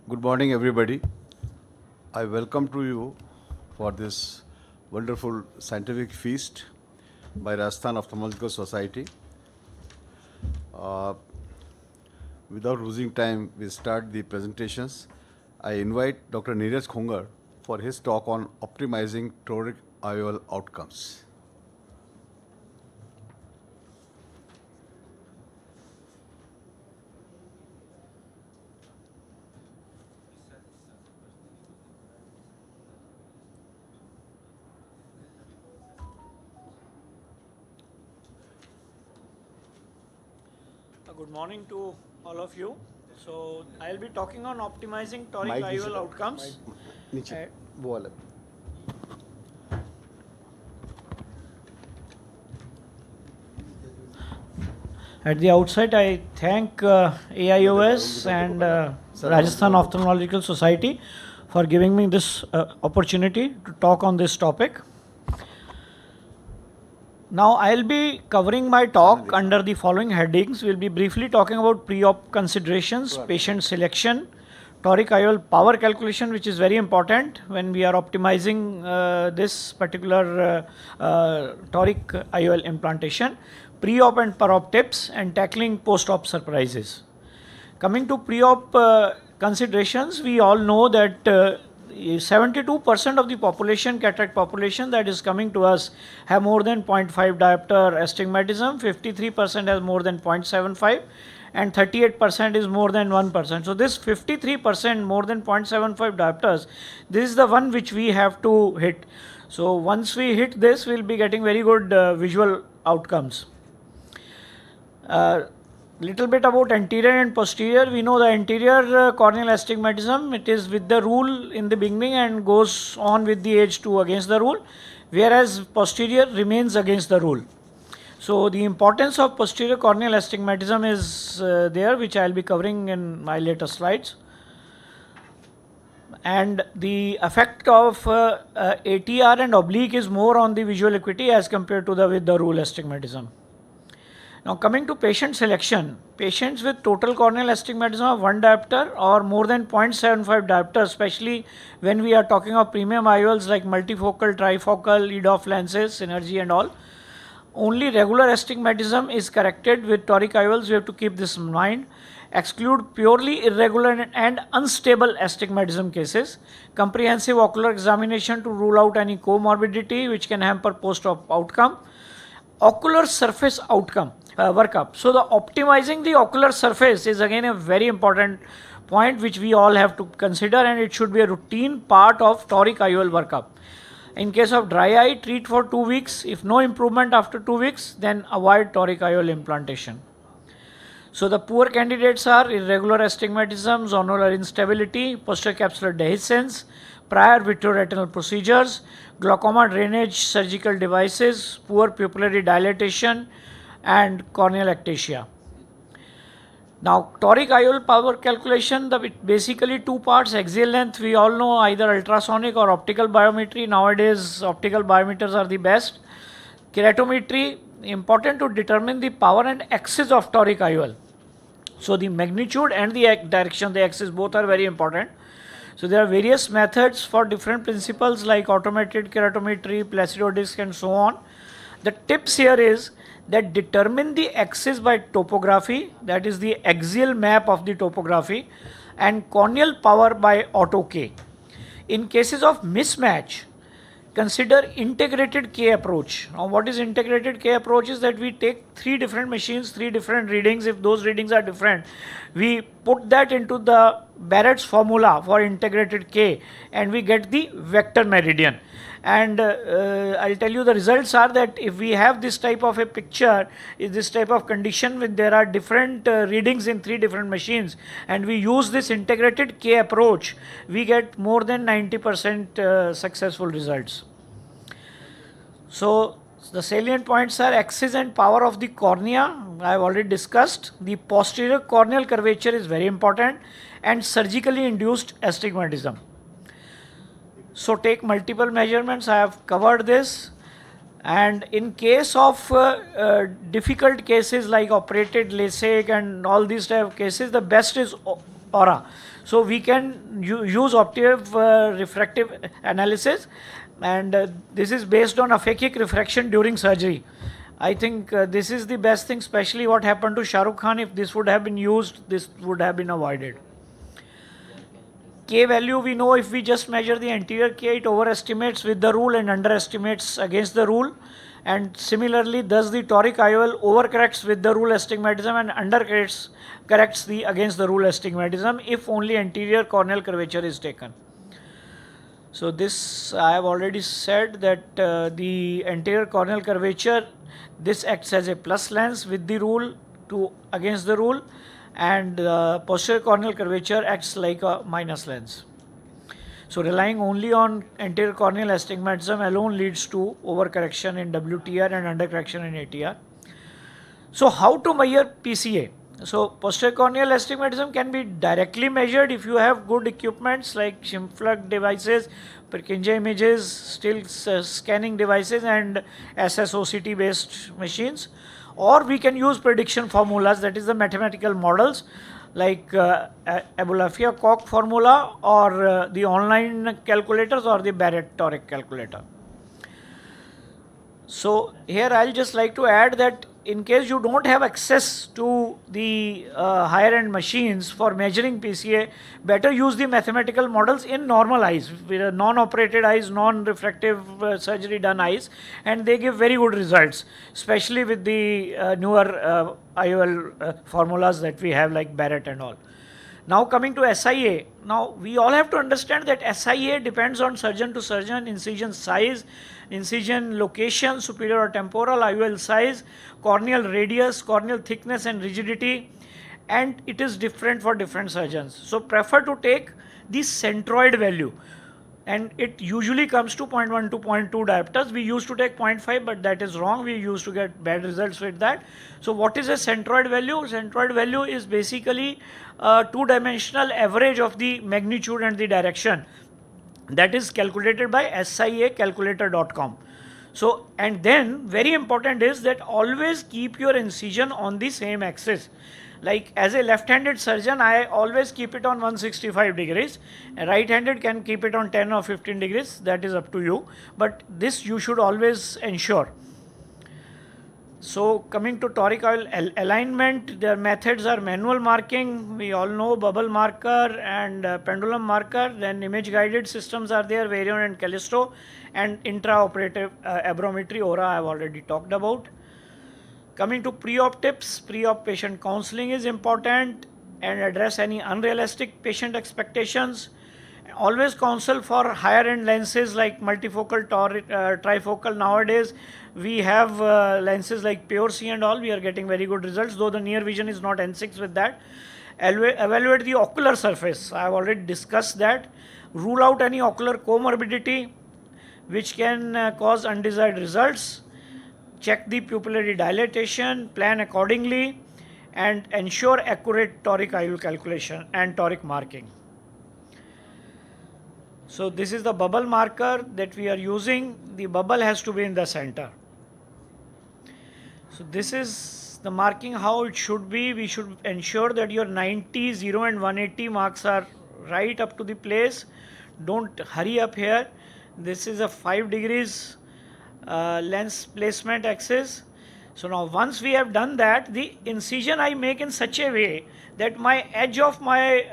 Good morning, everybody. I welcome to you for this wonderful scientific feast by Rajasthan Ophthalmological Society. Without losing time, we start the presentations. I invite Dr. Neeraj Khungar for his talk on optimizing toric IOL outcomes. Good morning to all of you. So I'll be talking on optimizing toric IOL outcomes. At the outset, I thank AIOS and Rajasthan Ophthalmological Society for giving me this opportunity to talk on this topic. Now I'll be covering my talk under the following headings. We'll be briefly talking about pre-op considerations, patient selection, toric IOL power calculation, which is very important when we are optimizing this particular toric IOL implantation, pre-op and per-op tips, and tackling post-op surprises. Coming to pre-op considerations, we all know that 72% of the population, cataract population that is coming to us have more than 0.5 diopter astigmatism, 53% has more than 0.75 and 38% is more than 1%. So this 53% more than 0.75 diopters, this is the one which we have to hit. So once we hit this, we'll be getting very good visual outcomes. Little bit about anterior and posterior. We know the anterior corneal astigmatism, it is with the rule in the beginning and goes on with the age to against the rule, whereas posterior remains against the rule. So the importance of posterior corneal astigmatism is there, which I will be covering in my later slides. And the effect of ATR and oblique is more on the visual acuity as compared to the with the rule astigmatism. Now coming to patient selection, patients with total corneal astigmatism of 1 diopter or more than 0.75 diopter, especially when we are talking of premium IOLs like multifocal, trifocal, EDOF lenses, synergy and all, only regular astigmatism is corrected with toric IOLs. We have to keep this in mind. Exclude purely irregular and unstable astigmatism cases. Comprehensive ocular examination to rule out any comorbidity which can hamper post-op outcome. Ocular surface outcome workup. So the optimizing the ocular surface is again a very important point which we all have to consider, and it should be a routine part of toric IOL workup. In case of dry eye, treat for 2 weeks. If no improvement after 2 weeks, then avoid toric IOL implantation. So the poor candidates are irregular astigmatism, zonular instability, posterior capsular dehiscence, prior vitreoretinal procedures, glaucoma drainage surgical devices, poor pupillary dilatation, and corneal ectasia. Now, toric IOL power calculation, basically 2 parts. Axial length, we all know either ultrasonic or optical biometry. Nowadays, optical biometers are the best. Keratometry, important to determine the power and axis of toric IOL. So the magnitude and the direction, the axis, both are very important. So there are various methods for different principles like automated keratometry, Placido disc and so on. The tips here is that determine the axis by topography, that is the axial map of the topography, and corneal power by auto K. In cases of mismatch, consider integrated K approach. Now what is integrated K approach is that we take 3 different machines, 3 different readings. If those readings are different, we put that into the Barrett's formula for integrated K and we get the vector meridian. And I'll tell you the results are that if we have this type of a picture, this type of condition when there are different readings in 3 different machines and we use this integrated K approach, we get more than 90% successful results. So the salient points are axis and power of the cornea. I have already discussed. The posterior corneal curvature is very important, and surgically induced astigmatism. So take multiple measurements. I have covered this. And in case of difficult cases like operated LASIK and all these type of cases, the best is aura. So we can use optive refractive analysis, and this is based on aphakic refraction during surgery. I think this is the best thing, especially what happened to Shah Rukh Khan. If this would have been used, this would have been avoided. K value, we know if we just measure the anterior K, it overestimates with the rule and underestimates against the rule. And similarly, thus the toric IOL overcorrects with the rule astigmatism and undercorrects the against the rule astigmatism if only anterior corneal curvature is taken. So this I have already said that the anterior corneal curvature, this acts as a plus lens with the rule to against the rule, and posterior corneal curvature acts like a minus lens. So relying only on anterior corneal astigmatism alone leads to overcorrection in WTR and undercorrection in ATR. So how to measure PCA? So posterior corneal astigmatism can be directly measured if you have good equipments like Schimflug devices, Purkinje images, still scanning devices, and SSOCT based machines. Or we can use prediction formulas, that is the mathematical models like Abulafia-Koch formula or the online calculators or the Barrett toric calculator. So here I'll just like to add that in case you don't have access to the higher end machines for measuring PCA, better use the mathematical models in normal eyes, with non-operated eyes, non-refractive surgery done eyes, and they give very good results, especially with the newer IOL formulas that we have like Barrett and all. Now coming to SIA, now we all have to understand that SIA depends on surgeon to surgeon, incision size, incision location, superior or temporal, IOL size, corneal radius, corneal thickness and rigidity, and it is different for different surgeons. So prefer to take the centroid value, and it usually comes to 0.1 to 0.2 diopters. We used to take 0.5, but that is wrong. We used to get bad results with that. So what is a centroid value? Centroid value is basically a two-dimensional average of the magnitude and the direction. That is calculated by siacalculator.com. So, and then very important is that always keep your incision on the same axis. Like as a left-handed surgeon, I always keep it on 165 degrees. A right-handed can keep it on 10 or 15 degrees. That is up to you. But this you should always ensure. So coming to toric IOL alignment, their methods are manual marking. We all know bubble marker and pendulum marker. Then image guided systems are there, Varion and Callisto, and intraoperative aberrometry, aura I have already talked about. Coming to pre-op tips, pre-op patient counseling is important and address any unrealistic patient expectations. Always counsel for higher end lenses like multifocal, trifocal. Nowadays we have lenses like Pure C and all. We are getting very good results, though the near vision is not N6 with that. Evaluate the ocular surface. I have already discussed that. Rule out any ocular comorbidity which can cause undesired results. Check the pupillary dilatation, plan accordingly, and ensure accurate toric IOL calculation and toric marking. So this is the bubble marker that we are using. The bubble has to be in the center. So this is the marking how it should be. We should ensure that your 90, 0 and 180 marks are right up to the place. Don't hurry up here. This is a 5 degrees lens placement axis. So now once we have done that, the incision I make in such a way that my edge of my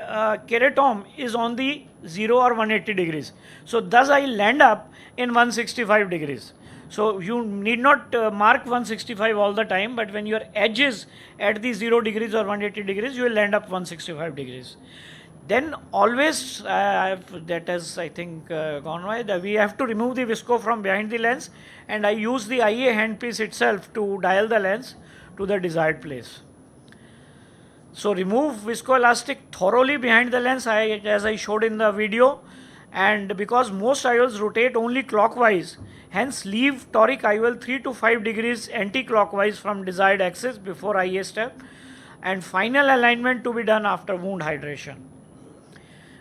keratome is on the 0 or 180 degrees. So thus I land up in 165 degrees. So you need not mark 165 all the time, but when your edge is at the 0 degrees or 180 degrees, you will land up 165 degrees. Then always, that has I think gone by, we have to remove the visco from behind the lens, and I use the IA handpiece itself to dial the lens to the desired place. So remove viscoelastic thoroughly behind the lens, as I showed in the video, and because most IOLs rotate only clockwise, hence leave toric IOL 3 to 5 degrees anti-clockwise from desired axis before IA step, and final alignment to be done after wound hydration.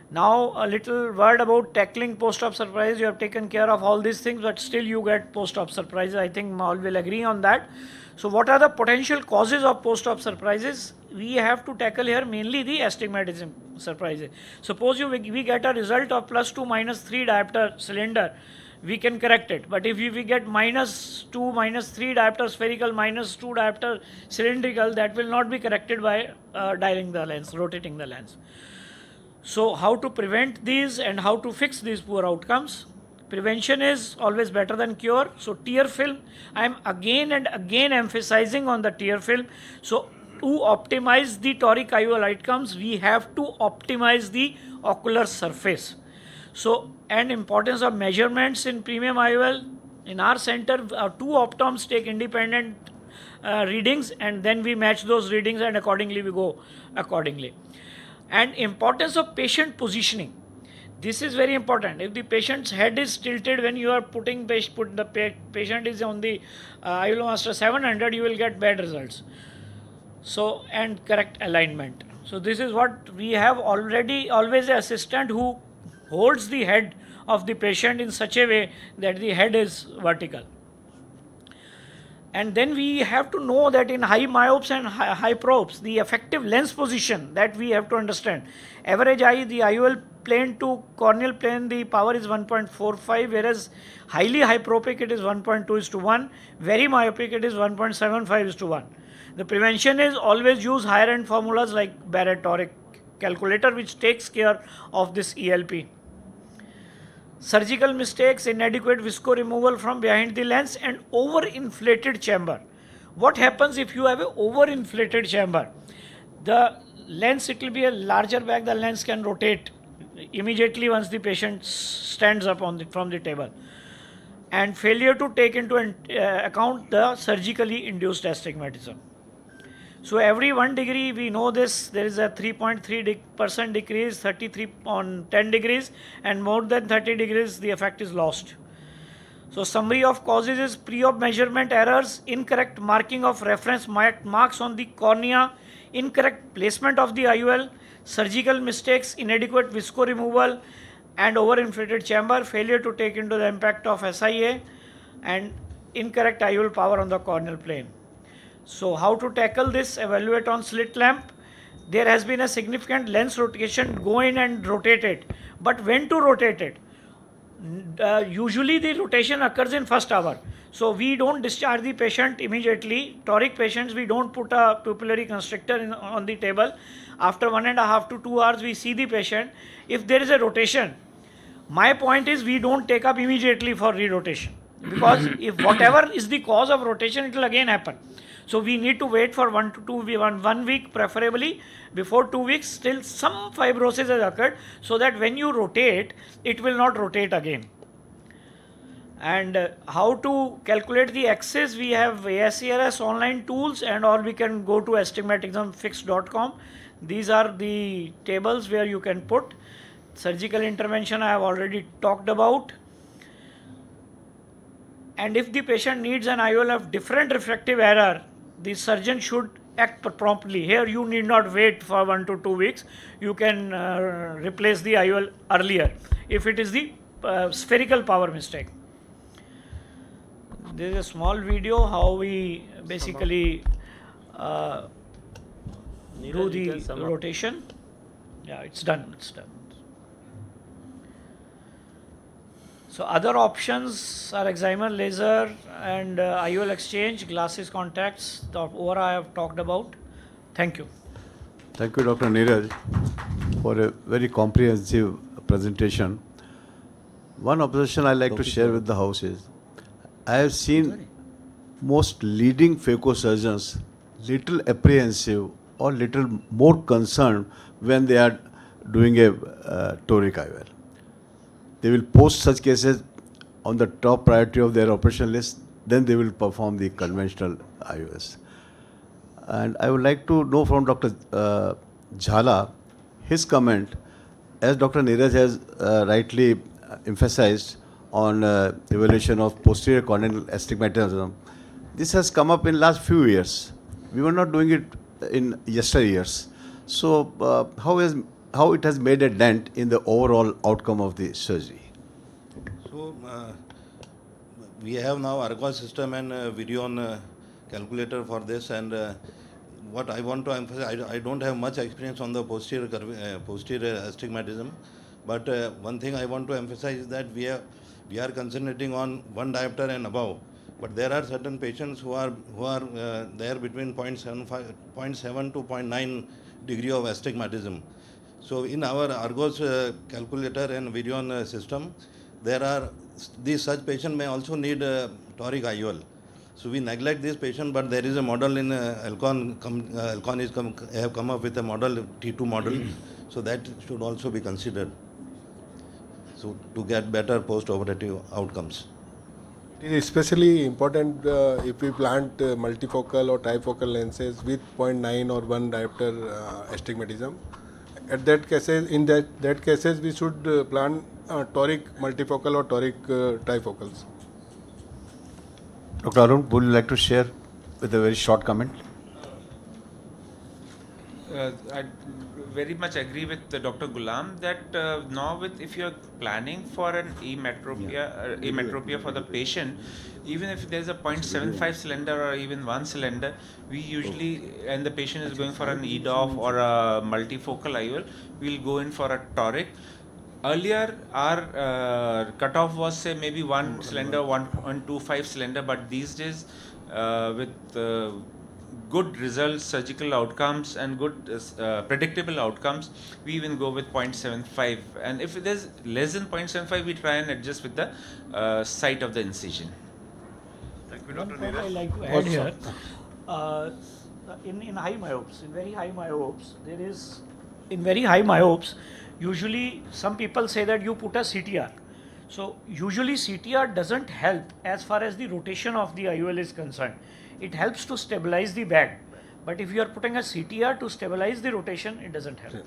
Now a little word about tackling post-op surprise. You have taken care of all these things, but still you get post-op surprises. I think all will agree on that. So what are the potential causes of post-op surprises? We have to tackle here mainly the astigmatism surprises. Suppose we get a result of +2 -3 diopter cylinder, we can correct it. But if we get -2 -3 diopter spherical, -2 diopter cylindrical, that will not be corrected by dialing the lens, rotating the lens. So how to prevent these and how to fix these poor outcomes? Prevention is always better than cure. So tear film, I am again and again emphasizing on the tear film. So to optimize the toric IOL outcomes, we have to optimize the ocular surface. So, and importance of measurements in premium IOL. In our center, our 2 optoms take independent readings, and then we match those readings, and accordingly we go accordingly. And importance of patient positioning. This is very important. If the patient's head is tilted when you are putting the patient is on the IOL Master 700, you will get bad results. So, and correct alignment. So this is what we have already, always an assistant who holds the head of the patient in such a way that the head is vertical. And then we have to know that in high myopes and high probes, the effective lens position that we have to understand. Average eye, the IOL plane to corneal plane, the power is 1.45, whereas highly hyperopic it is 1.2:1, very myopic it is 1.75:1. The prevention is always use higher end formulas like Barrett toric calculator, which takes care of this ELP. Surgical mistakes, inadequate visco removal from behind the lens, and overinflated chamber. What happens if you have an overinflated chamber? The lens, it will be a larger bag, the lens can rotate immediately once the patient stands up from the table. And failure to take into account the surgically induced astigmatism. So every 1 degree, we know this, there is a 3.3% decrease, 33 on 10 degrees, and more than 30 degrees, the effect is lost. So summary of causes is pre-op measurement errors, incorrect marking of reference marks on the cornea, incorrect placement of the IOL, surgical mistakes, inadequate visco removal, and overinflated chamber, failure to take into the impact of SIA, and incorrect IOL power on the corneal plane. So how to tackle this? Evaluate on slit lamp. There has been a significant lens rotation, go in and rotate it. But when to rotate it? Usually the rotation occurs in first hour. So we don't discharge the patient immediately. Toric patients, we don't put a pupillary constrictor on the table. After 1.5 to 2 hours, we see the patient. If there is a rotation, my point is we don't take up immediately for re-rotation. Because if whatever is the cause of rotation, it will again happen. So we need to wait for 1 to 1 week preferably. Before 2 weeks, still some fibrosis has occurred, so that when you rotate, it will not rotate again. And how to calculate the axis? We have ASCRS online tools, and or we can go to astigmatismfix.com. These are the tables where you can put. Surgical intervention I have already talked about. And if the patient needs an IOL of different refractive error, the surgeon should act promptly. Here you need not wait for 1 to 2 weeks. You can replace the IOL earlier if it is the spherical power mistake. There is a small video how we basically do the rotation. Yeah, it's done. It's done. So other options are excimer laser and IOL exchange, glasses contacts, the ORA I have talked about. Thank you. Thank you, Dr. Neeraj, for a very comprehensive presentation. One observation I like to share with the house is, I have seen most leading phaco surgeons little apprehensive or little more concerned when they are doing a toric IOL. They will post such cases on the top priority of their operation list, then they will perform the conventional IOS. And I would like to know from Dr. Jhala, his comment, as Dr. Neeraj has rightly emphasized on evaluation of posterior corneal astigmatism. This has come up in last few years. We were not doing it in yesteryears. So how it has made a dent in the overall outcome of the surgery? So we have now ARGOS system and video on calculator for this, and what I want to emphasize, I don't have much experience on the posterior astigmatism, but one thing I want to emphasize is that we are concentrating on 1 diopter and above, but there are certain patients who are there between 0.75, 0.7 to 0.9 degree of astigmatism. So in our Argos calculator and Virion system, there are such patient may also need toric IOL. So we neglect this patient, but there is a model in Alcon. Alcon have come up with a model, T2 model, so that should also be considered. So to get better post-operative outcomes. It is especially important if we plant multifocal or trifocal lenses with 0.9 or 1 diopter astigmatism. At that cases, in that cases, we should plant toric multifocal or toric trifocals. Dr. Arun, would you like to share with a very short comment? I very much agree with Dr. Gulam that now if you're planning for an ametropia for the patient, even if there's a 0.75 cylinder or even 1 cylinder, we usually, and the patient is going for an EDOF or a multifocal IOL, we'll go in for a toric. Earlier, our cutoff was say maybe 1 cylinder, 1.25 cylinder, but these days with good results, surgical outcomes and good predictable outcomes, we even go with 0.75, and if there's less than 0.75, we try and adjust with the site of the incision. Thank you, One Dr. point I Neeraj. like to add here, in high myopes, in very high myopes, usually some people say that you put a CTR. So usually CTR doesn't help as far as the rotation of the IOL is concerned. It helps to stabilize the bag, but if you are putting a CTR to stabilize the rotation, it doesn't help.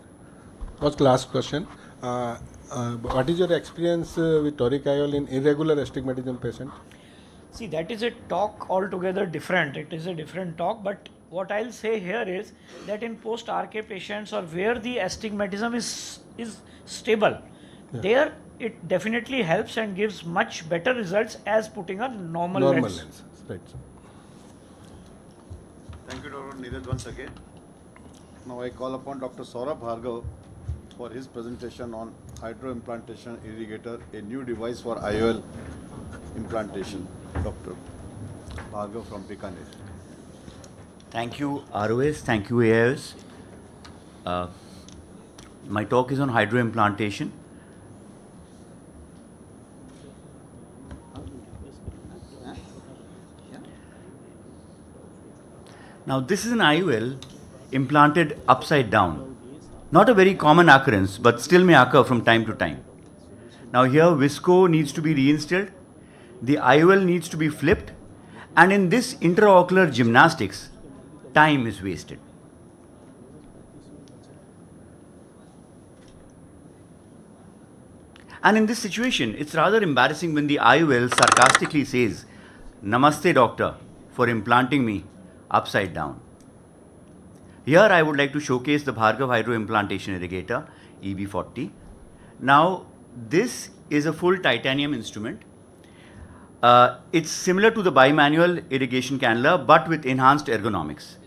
What's last question? What is your experience with toric IOL in irregular astigmatism patient? See, that is a talk altogether different. It is a different talk, but what I'll say here is that in post-RK patients or where the astigmatism is stable, there it definitely helps and gives much better results as putting a normal lens. Lens. Right. Thank you, Dr. Neeraj, once again. Now I call upon Dr. Saurabh Bhargav for his presentation on hydroimplantation irrigator, a new device for IOL implantation. Dr. Bhargav from Bikaner. Thank you, ROS. Thank you, AIOS. My talk is on hydroimplantation. Now, this is an IOL implanted upside down. Not a very common occurrence, but still may occur from time to time. Now, here visco needs to be reinstilled, the IOL needs to be flipped, and in this intraocular gymnastics, time is wasted. And in this situation, it's rather embarrassing when the IOL sarcastically says, "Namaste, doctor, for implanting me upside down." Here I would like to showcase the Bhargav Hydroimplantation Irrigator, EB40. Now, this is a full titanium instrument. It's similar to the bimanual irrigation cannula, but with enhanced ergonomics.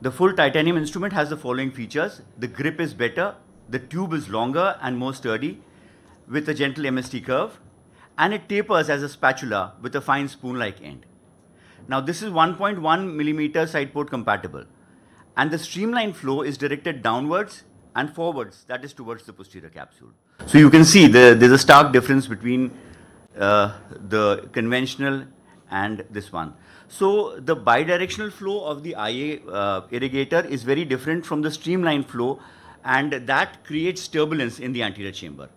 The full titanium instrument has the following features. The grip is better, the tube is longer and more sturdy, with a gentle MST curve, and it tapers as a spatula with a fine spoon-like end. Now, this is 1.1 millimeter side port compatible, and the streamline flow is directed downwards and forwards, that is towards the posterior capsule. So you can see there's a stark difference between the conventional and this one. So the bidirectional flow of the IA irrigator is very different from the streamline flow, and that creates turbulence in the anterior chamber.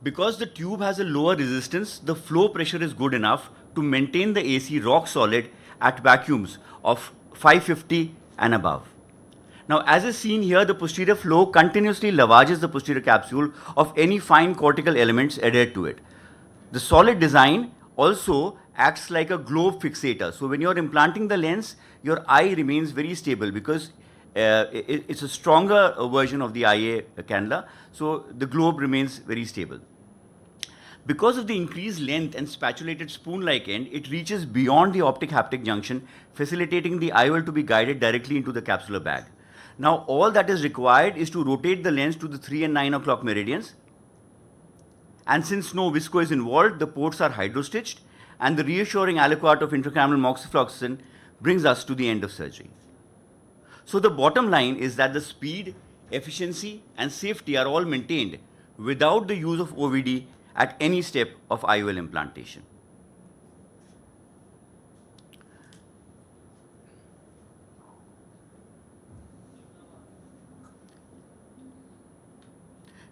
Because the tube has a lower resistance, the flow pressure is good enough to maintain the AC rock solid at vacuums of 550 and above. Now, as is seen here, the posterior flow continuously lavages the posterior capsule of any fine cortical elements adhered to it. The solid design also acts like a globe fixator. So when you're implanting the lens, your eye remains very stable because it's a stronger version of the IA cannula. So the globe remains very stable. Because of the increased length and spatulated spoon-like end, it reaches beyond the optic-haptic junction, facilitating the IOL to be guided directly into the capsular bag. Now, all that is required is to rotate the lens to the 3 and 9 o'clock meridians. And since no visco is involved, the ports are hydrostitched, and the reassuring aliquot of intracameral moxifloxacin brings us to the end of surgery. So the bottom line is that the speed, efficiency, and safety are all maintained without the use of OVD at any step of IOL implantation.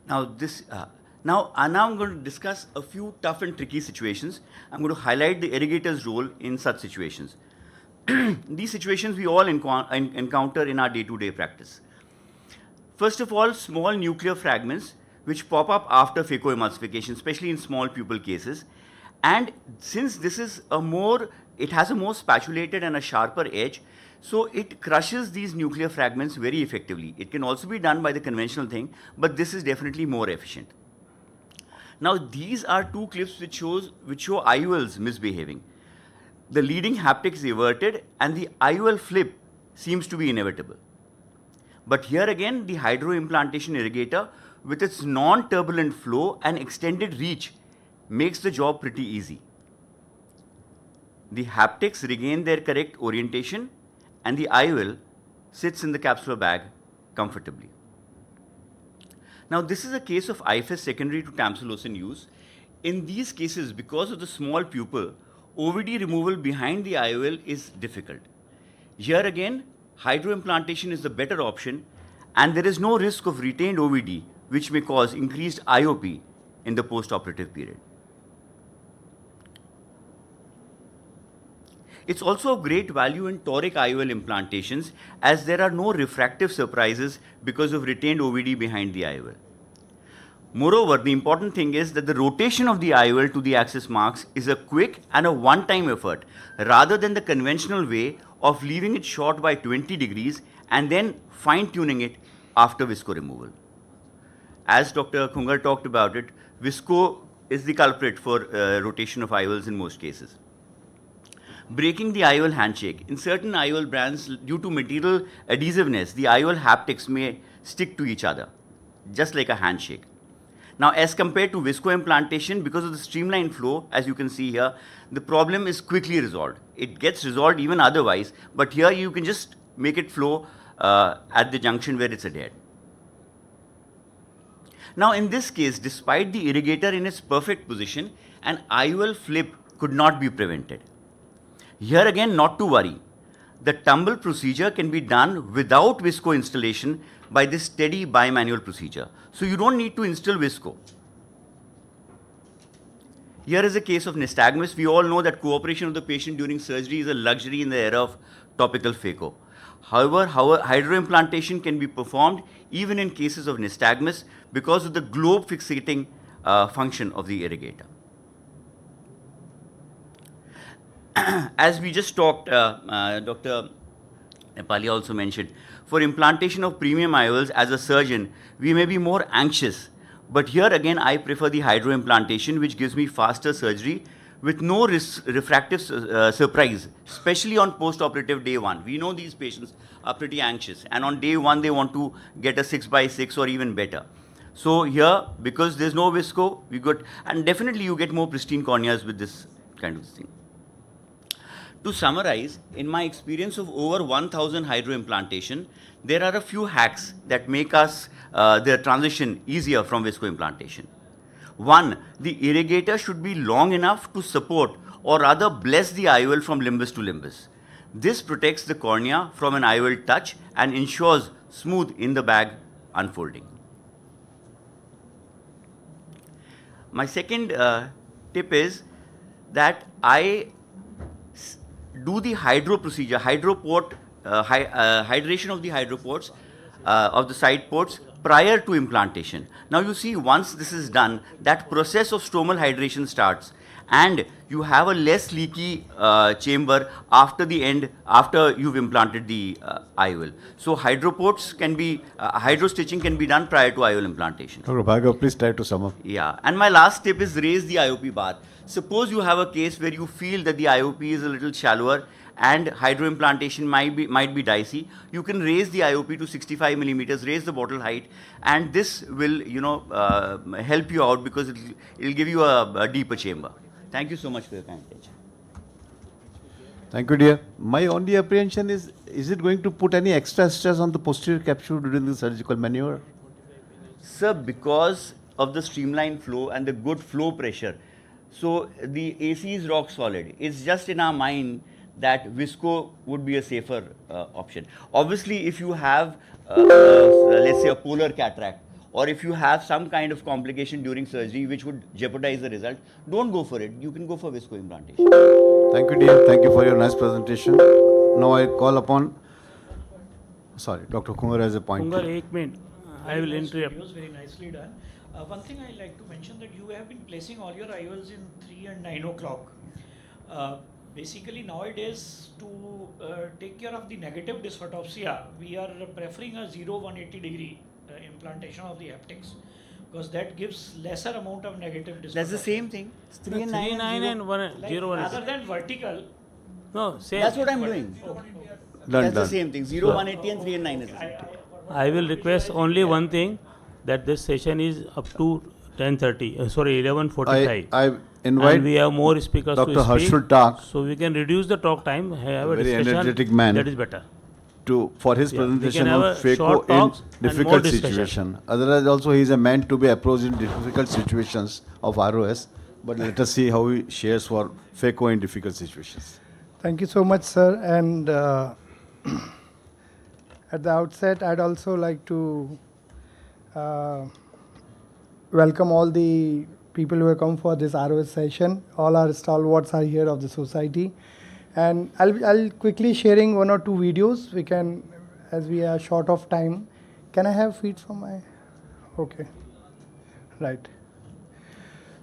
Now I'm going to discuss a few tough and tricky situations. I'm going to highlight the irrigator's role in such situations. These situations we all encounter in our day-to-day practice. First of all, small nuclear fragments which pop up after phacoemulsification, especially in small pupil cases. And since this is it has a more spatulated and a sharper edge, so it crushes these nuclear fragments very effectively. It can also be done by the conventional thing, but this is definitely more efficient. Now, these are two clips which show IOLs misbehaving. The leading haptic is everted and the IOL flip seems to be inevitable. But here again, the hydroimplantation irrigator with its non-turbulent flow and extended reach makes the job pretty easy. The haptics regain their correct orientation and the IOL sits in the capsular bag comfortably. Now, this is a case of IFS secondary to tamsulosin use. In these cases, because of the small pupil, OVD removal behind the IOL is difficult. Here again, hydroimplantation is the better option, and there is no risk of retained OVD, which may cause increased IOP in the post-operative period. It's also of great value in toric IOL implantations, as there are no refractive surprises because of retained OVD behind the IOL. Moreover, the important thing is that the rotation of the IOL to the axis marks is a quick and a one-time effort, rather than the conventional way of leaving it short by 20 degrees and then fine-tuning it after visco removal. As Dr. Khungar talked about it, visco is the culprit for rotation of IOLs in most cases. Breaking the IOL handshake. In certain IOL brands, due to material adhesiveness, the IOL haptics may stick to each other, just like a handshake. Now, as compared to visco implantation, because of the streamlined flow, as you can see here, the problem is quickly resolved. It gets resolved even otherwise, but here you can just make it flow at the junction where it's adhered. Now, in this case, despite the irrigator in its perfect position, an IOL flip could not be prevented. Here again, not to worry. The tumble procedure can be done without visco installation by this steady bimanual procedure. So you don't need to install visco. Here is a case of nystagmus. We all know that cooperation of the patient during surgery is a luxury in the era of topical phaco. However, hydroimplantation can be performed even in cases of nystagmus because of the globe fixating function of the irrigator. As we just talked, Dr. Nepali also mentioned, for implantation of premium IOLs as a surgeon, we may be more anxious. But here again, I prefer the hydroimplantation, which gives me faster surgery with no refractive surprise, especially on post-operative day 1. We know these patients are pretty anxious, and on day 1, they want to get a 6x6 or even better. So here, because there's no visco, and definitely you get more pristine corneas with this kind of thing. To summarize, in my experience of over 1,000 hydroimplantation, there are a few hacks that make us the transition easier from visco implantation. 1, the irrigator should be long enough to support or rather bless the IOL from limbus to limbus. This protects the cornea from an IOL touch and ensures smooth in the bag unfolding. My second tip is that I do the hydro procedure, hydroport, hydration of the hydroports, of the side ports prior to implantation. Now you see, once this is done, that process of stromal hydration starts, and you have a less leaky chamber after the end, after you've implanted the IOL. So hydroports can be, hydrostitching can be done prior to IOL implantation. Dr. Bhargav, please try to sum up. Yeah, and my last tip is raise the IOP bar. Suppose you have a case where you feel that the IOP is a little shallower and hydroimplantation might be dicey. You can raise the IOP to 65 millimeters, raise the bottle height, and this will, help you out because it'll give you a deeper chamber. Thank you so much for your kind attention. Thank you, dear. My only apprehension is it going to put any extra stress on the posterior capsule during the surgical maneuver? Sir, because of the streamlined flow and the good flow pressure, so the AC is rock solid. It's just in our mind that visco would be a safer option. Obviously, if you have, let's say, a polar cataract, or if you have some kind of complication during surgery which would jeopardize the result, don't go for it. You can go for visco implantation. Thank you, dear. Thank you for your nice presentation. Now I call upon, sorry, Dr. Kungar has a point. Kungar, 1 minute. I will Yes, interrupt. videos very nicely done. One thing I like to mention that you have been placing all your IOLs in 3 and 9 o'clock. Basically nowadays to take care of the negative dysphotopsia, we are preferring a 0-180 degree implantation of the haptics because that gives lesser amount of negative dysphotopsia. That's the same thing. It's 3 and 9 3, 9 and 1, Like 0, 1. rather than vertical. No, same. That's what I'm doing. That's the same thing. 0, 180 and 3 and 9 is the same. I will request only one thing, that this session is up to 10:30. Sorry, 11:45. I invite And we have more speakers Dr. to speak. Harshul Tak So we can reduce the talk time, have a Very discussion. energetic man. That is better. for his Yeah, we can presentation have on a FACO short in talks and more difficult discussion. situation. Otherwise, also he is a man to be approached in difficult situations of ROS. But let us see how he shares for FACO in difficult situations. Thank you so much, sir. And at the outset, I'd also like to welcome all the people who have come for this ROS session. All our stalwarts are here of the society. And I'll quickly sharing 1 or 2 videos. We can, as we are short of time. Can I have feed from my? Okay. Right.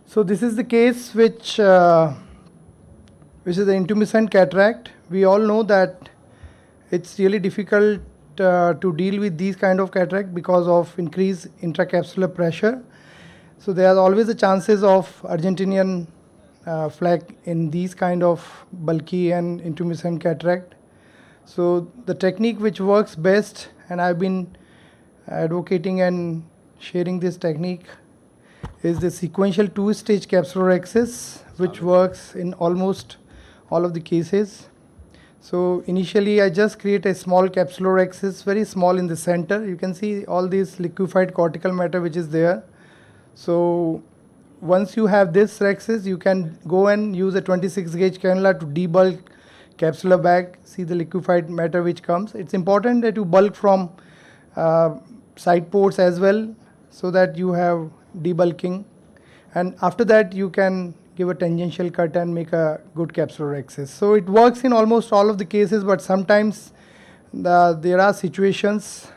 So this is the case which is the intumescent cataract. We all know that it's really difficult to deal with these kind of cataract because of increased intracapsular pressure. So there are always the chances of Argentinian flag in these kind of bulky and intumescent cataract. So the technique which works best, and I've been advocating and sharing this technique, is the sequential 2-stage capsulorhexis, which works in almost all of the cases. So initially I just create a small capsulorhexis, very small in the center. You can see all this liquefied cortical matter which is there. So once you have this rhexis, you can go and use a 26 gauge cannula to debulk capsular bag, see the liquefied matter which comes. It's important that you bulk from side ports as well, so that you have debulking, and after that you can give a tangential cut and make a good capsulorhexis. So it works in almost all of the cases, but sometimes there are situations.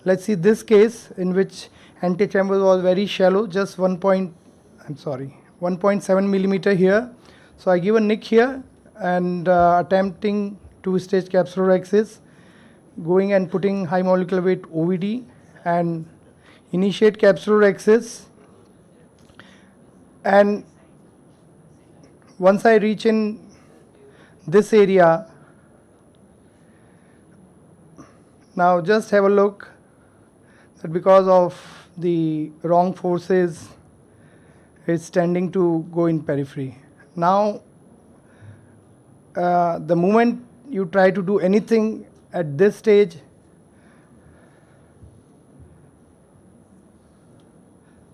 Let's see this case in which antechamber was very shallow, just 1.7 millimeter here. So I give a nick here and attempting 2-stage capsulorhexis, going and putting high molecular weight OVD and initiate capsulorhexis. And once I reach in this area, now just have a look that because of the wrong forces, it's tending to go in periphery. Now, the moment you try to do anything at this stage,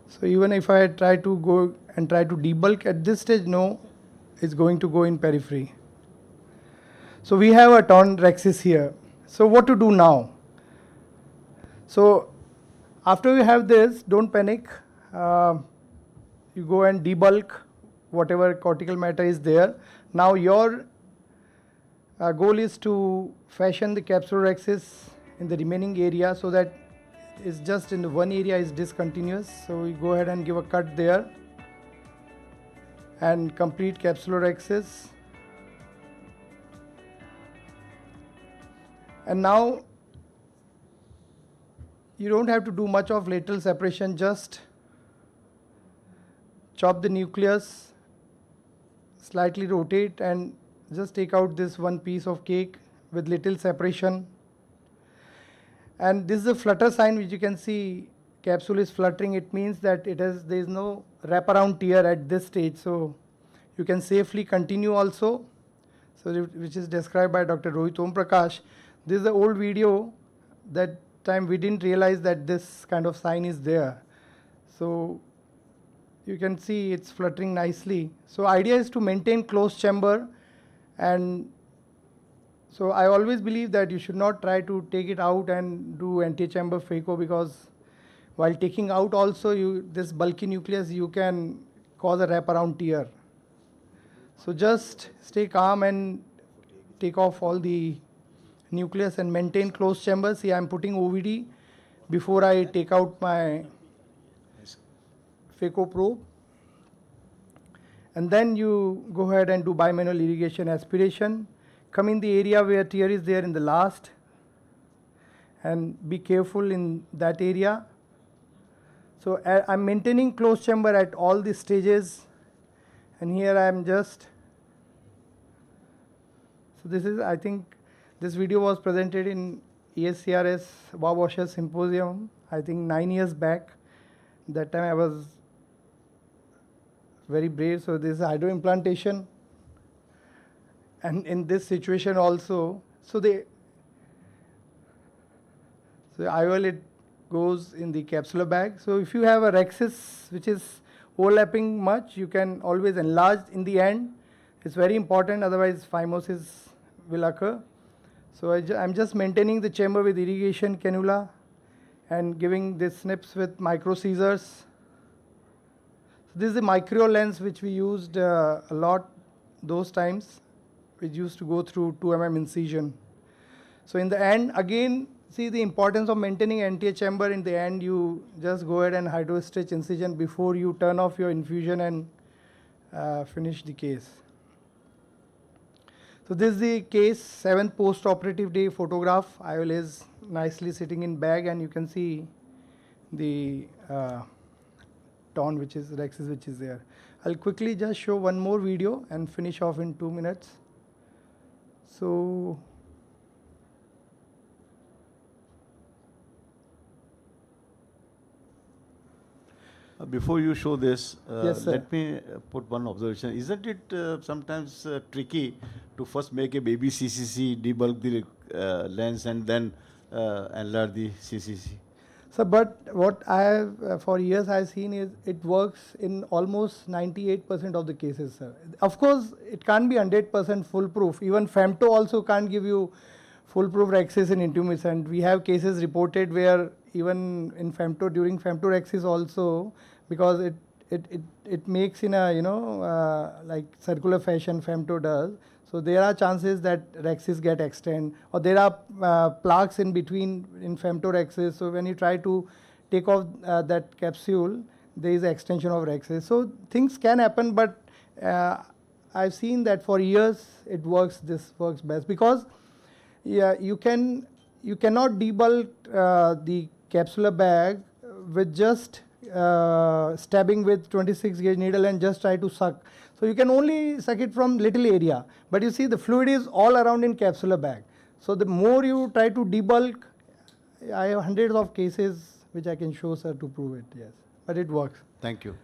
so even if I try to go and try to debulk at this stage, no, it's going to go in periphery. So we have a torn rhexis here. So what to do now? So after you have this, don't panic. You go and debulk whatever cortical matter is there. Now your goal is to fashion the capsulorhexis in the remaining area so that it's just in the one area is discontinuous. So we go ahead and give a cut there. and complete capsular access. And now you don't have to do much of lateral separation, just chop the nucleus, slightly rotate, and just take out this one piece of cake with little separation. And this is a flutter sign which you can see capsule is fluttering. It means that there is no wraparound tear at this stage, so you can safely continue also. So which is described by Dr. Rohit Om Prakash. This is the old video. That time we didn't realize that this kind of sign is there. So you can see it's fluttering nicely. So idea is to maintain closed chamber, and so I always believe that you should not try to take it out and do anti-chamber phaco, because while taking out also this bulky nucleus you can cause a wraparound tear. So just stay calm and take off all the nucleus and maintain closed chamber. See, I am putting OVD before I take out my phaco probe. And then you go ahead and do bimanual irrigation aspiration. Come in the area where tear is there in the last, and be careful in that area. So I'm maintaining closed chamber at all the stages, and here I am just. So this is, I think, this video was presented in ESCRS Washers Symposium, I think 9 years back. That time I was very brave. So this is hydro implantation, and in this situation also, so the IOL, it goes in the capsular bag. So if you have a rhexis which is overlapping much, you can always enlarge in the end. It's very important, otherwise phimosis will occur. So I'm just maintaining the chamber with irrigation cannula and giving the snips with micro scissors. So this is the micro lens which we used a lot those times, which used to go through 2 mm incision. So in the end, again, see the importance of maintaining anterior chamber. In the end, you just go ahead and hydro stitch incision before you turn off your infusion and finish the case. So this is the case, 7th post-operative day photograph. IOL is nicely sitting in bag, and you can see the torn, which is rhexis, which is there. I'll quickly just show one more video and finish off in 2 minutes. So Before you show this, Yes, sir. let me put one observation. Isn't it sometimes tricky to first make a baby CCC, debulk the lens, and then enlarge the CCC? So, but what I have for years I have seen is it works in almost 98% of the cases, sir. Of course, it can't be 100% foolproof. Even femto also can't give you foolproof rhexis in intumescent. We have cases reported where even in femto, during femtorexis also, because it makes in a like circular fashion femto does. So there are chances that rhexis get extend, or there are plaques in between in femtorexis. So when you try to take off that capsule, there is extension of rhexis. So things can happen, but I've seen that for years it works. This works best because you cannot debulk the capsular bag with just stabbing with 26 gauge needle and just try to suck. So you can only suck it from little area, but you see the fluid is all around in capsular bag. So the more you try to debulk, I have hundreds of cases which I can show, sir, to prove it. Yes, but it works. Thank you.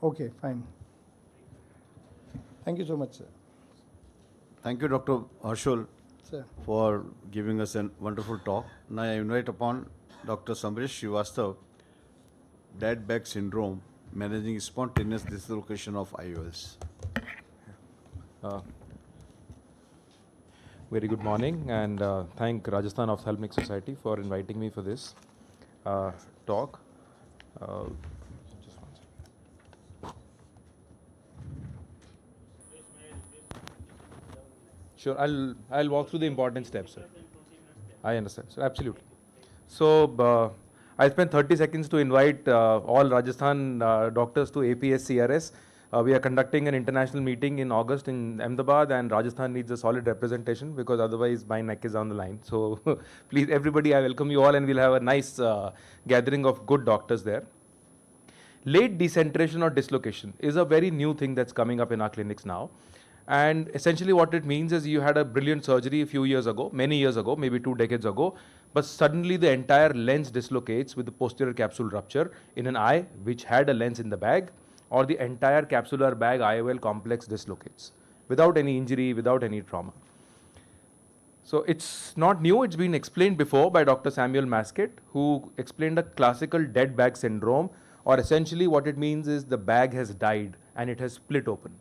Okay, fine. Thank you so much, sir. Thank you, Dr. Harshul, Sir. for giving us a wonderful talk. Now I invite upon Dr. Samresh Srivastav, dead back syndrome, managing spontaneous dislocation of IOLs. Very good morning, and thank Rajasthan Ophthalmological Society for inviting me for this talk. Just one second. Sure, I'll walk through the important steps, sir. I understand, sir. Absolutely. So I spent 30 seconds to invite all Rajasthan doctors to APS CRS. We are conducting an international meeting in August in Ahmedabad, and Rajasthan needs a solid representation because otherwise my neck is on the line. So please, everybody, I welcome you all, and we'll have a nice gathering of good doctors there. Late decentration or dislocation is a very new thing that's coming up in our clinics now. And essentially what it means is you had a brilliant surgery a few years ago, many years ago, maybe 2 decades ago, but suddenly the entire lens dislocates with the posterior capsule rupture in an eye which had a lens in the bag, or the entire capsular bag IOL complex dislocates without any injury, without any trauma. So it's not new, it's been explained before by Dr. Samuel Maskett, who explained a classical dead bag syndrome, or essentially what it means is the bag has died and it has split open.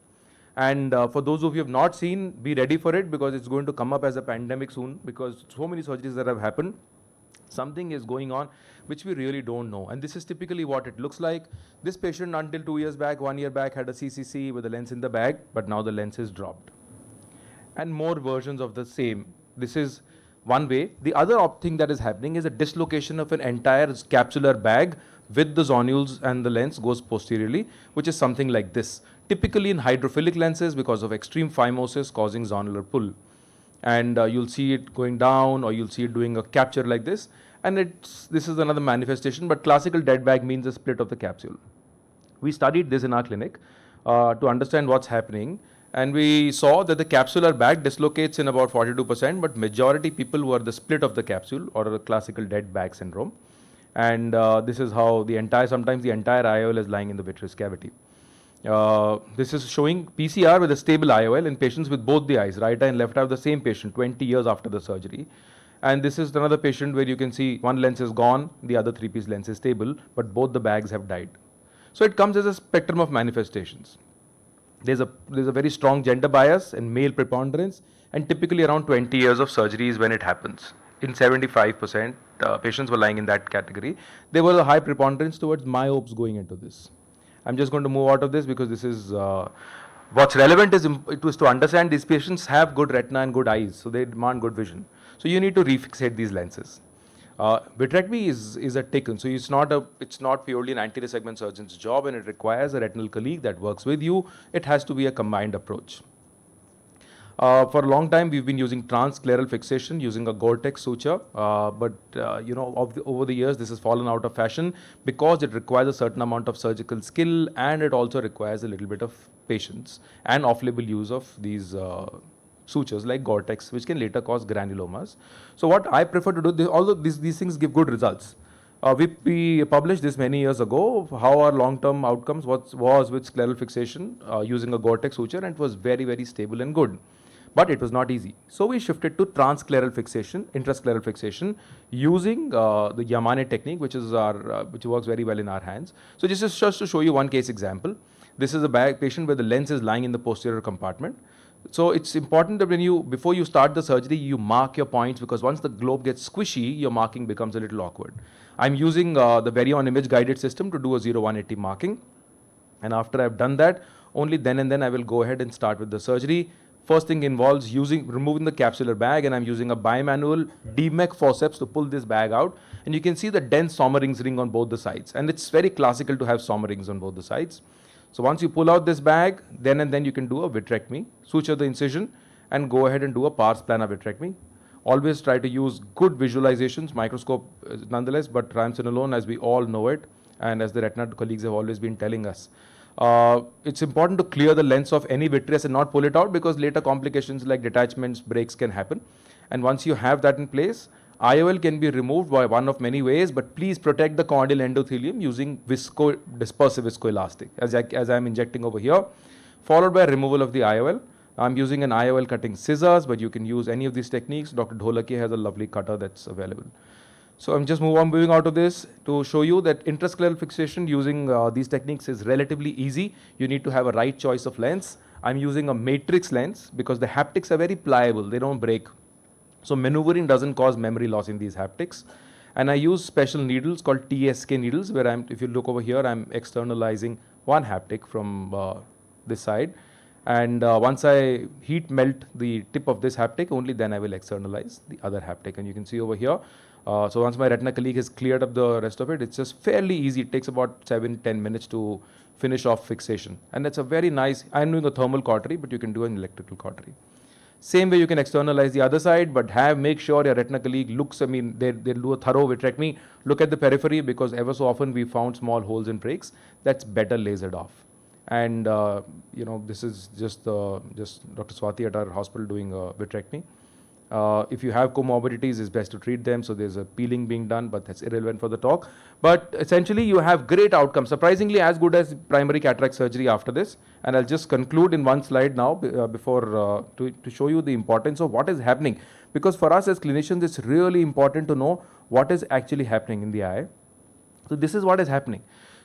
And for those of you who have not seen, be ready for it because it's going to come up as a pandemic soon, because so many surgeries that have happened, something is going on which we really don't know. And this is typically what it looks like. This patient until 2 years back, 1 year back, had a CCC with a lens in the bag, but now the lens is dropped. And more versions of the same. This is one way. The other thing that is happening is a dislocation of an entire capsular bag with the zonules, and the lens goes posteriorly, which is something like this. Typically in hydrophilic lenses because of extreme phimosis causing zonular pull. And you'll see it going down, or you'll see it doing a capture like this. And this is another manifestation, but classical dead bag means a split of the capsule. We studied this in our clinic to understand what's happening. And we saw that the capsular bag dislocates in about 42%, but majority people were the split of the capsule, or a classical dead bag syndrome. And this is how sometimes the entire IOL is lying in the vitreous cavity. This is showing PCR with a stable IOL in patients with both the eyes, right eye and left eye of the same patient 20 years after the surgery. And this is another patient where you can see one lens is gone, the other 3-piece lens is stable, but both the bags have died. So it comes as a spectrum of manifestations. There's a very strong gender bias and male preponderance, and typically around 20 years of surgeries when it happens. In 75%, patients were lying in that category. There was a high preponderance towards myopes going into this. I'm just going to move out of this because this is what's relevant is it was to understand these patients have good retina and good eyes, so they demand good vision. So you need to refixate these lenses. Vitrectomy is a taken, so it's not purely an anterior segment surgeon's job, and it requires a retinal colleague that works with you. It has to be a combined approach. For a long time, we've been using transscleral fixation using a Gore-Tex suture, but over the years, this has fallen out of fashion because it requires a certain amount of surgical skill, and it also requires a little bit of patience and off-label use of these sutures like Gore-Tex, which can later cause granulomas. So what I prefer to do, although these things give good results. We published this many years ago, how our long-term outcomes was with scleral fixation using a Gore-Tex suture, and it was very, very stable and good. But it was not easy. So we shifted to transscleral fixation, intrascleral fixation, using the Yamane technique, which works very well in our hands. So this is just to show you one case example. This is a patient where the lens is lying in the posterior compartment. So it's important that before you start the surgery, you mark your points, because once the globe gets squishy, your marking becomes a little awkward. I'm using the Verion image guided system to do a 0-180 marking. And after I've done that, only then and then I will go ahead and start with the surgery. First thing involves removing the capsular bag, and I'm using a bimanual DMEC forceps to pull this bag out. And you can see the dense Sommerings ring on both the sides. And it's very classical to have Sommerings on both the sides. So once you pull out this bag, then and then you can do a vitrectomy, suture the incision, and go ahead and do a pars plana vitrectomy. Always try to use good visualizations, microscope nonetheless, but triamcinolone, as we all know it, and as the retina colleagues have always been telling us. It's important to clear the lens of any vitreous and not pull it out, because later complications like detachments, breaks can happen. And once you have that in place, IOL can be removed by one of many ways, but please protect the corneal endothelium using dispersive viscoelastic, as I'm injecting over here, followed by removal of the IOL. I'm using an IOL cutting scissors, but you can use any of these techniques. Dr. Dholaki has a lovely cutter that's available. So I'm just moving out of this to show you that intrascleral fixation using these techniques is relatively easy. You need to have a right choice of lens. I'm using a matrix lens because the haptics are very pliable, they don't break. So maneuvering doesn't cause memory loss in these haptics. And I use special needles called TSK needles, where if you look over here, I'm externalizing one haptic from this side. And once I heat melt the tip of this haptic, only then I will externalize the other haptic. And you can see over here, So once my retina colleague has cleared up the rest of it, it's just fairly easy. It takes about 7-10 minutes to finish off fixation. And that's a very nice, I'm doing a thermal cautery, but you can do an electrical cautery. Same way you can externalize the other side, but make sure your retina colleague looks, they'll do a thorough vitrectomy, look at the periphery, because ever so often we found small holes in breaks. That's better lasered off. And, this is just Dr. Swati at our hospital doing a vitrectomy. If you have comorbidities, it's best to treat them. So there's a peeling being done, but that's irrelevant for the talk. But essentially, you have great outcomes, surprisingly as good as primary cataract surgery after this. And I'll just conclude in one slide now before to show you the importance of what is happening. Because for us as clinicians, it's really important to know what is actually happening in the eye. So this is what is happening.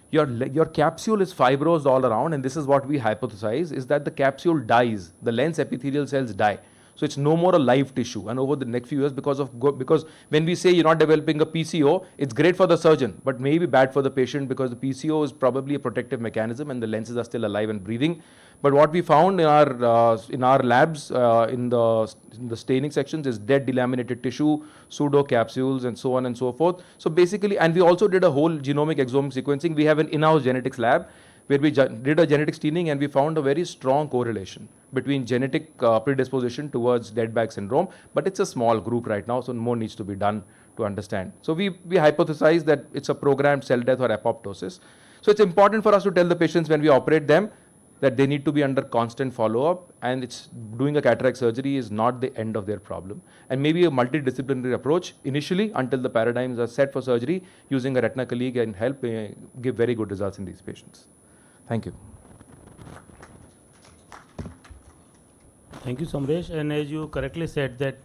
Your capsule is fibrosed all around, and this is what we hypothesize, is that the capsule dies, the lens epithelial cells die. So it's no more a live tissue. And over the next few years, because when we say you're not developing a PCO, it's great for the surgeon, but maybe bad for the patient, because the PCO is probably a protective mechanism and the lenses are still alive and breathing. But what we found in our labs, in the staining sections, is dead delaminated tissue, pseudo capsules, and so on and so forth. So basically, and we also did a whole genomic exome sequencing. We have an in-house genetics lab where we did a genetic staining, and we found a very strong correlation between genetic predisposition towards dead bag syndrome. But it's a small group right now, so more needs to be done to understand. So we hypothesize that it's a programmed cell death or apoptosis. So it's important for us to tell the patients when we operate them that they need to be under constant follow-up, and it's doing a cataract surgery is not the end of their problem. And maybe a multidisciplinary approach initially until the paradigms are set for surgery, using a retina colleague and help give very good results in these patients. Thank you. Thank you, Samresh. And as you correctly said that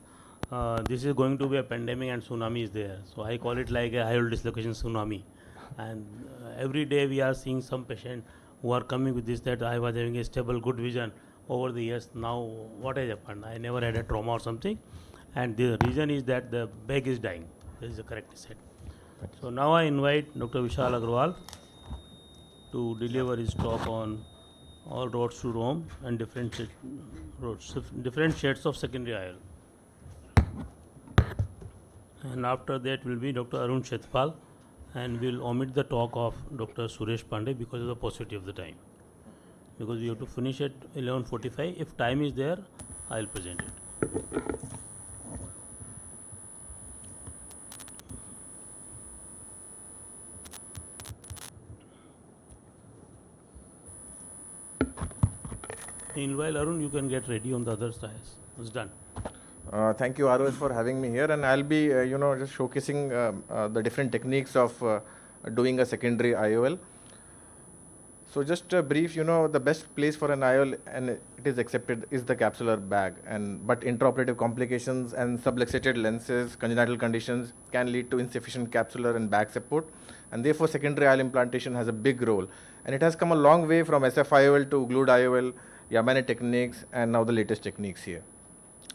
this is going to be a pandemic and tsunami is there. So I call it like a IOL dislocation tsunami. And every day we are seeing some patient who are coming with this, that I was having a stable, good vision over the years. Now what has happened? I never had a trauma or something. And the reason is that the bag is dying. This is the correct said. So now I invite Dr. Vishal Agrawal to deliver his talk on all roads to Rome and different shades of secondary IOL. And after that will be Dr. Arun Shetpal, and we'll omit the talk of Dr. Suresh Pandey because of the paucity of the time. Because we have to finish at 11:45. If time is there, I'll present it. Meanwhile, Arun, you can get ready on the other side. It's done. Thank you, AIOS, for having me here, and I'll be, just showcasing the different techniques of doing a secondary IOL. So just a brief, the best place for an IOL, and it is accepted, is the capsular bag. But intraoperative complications and subluxated lenses, congenital conditions can lead to insufficient capsular and bag support, and therefore secondary IOL implantation has a big role. And it has come a long way from SF IOL to glued IOL, Yamane techniques, and now the latest techniques here.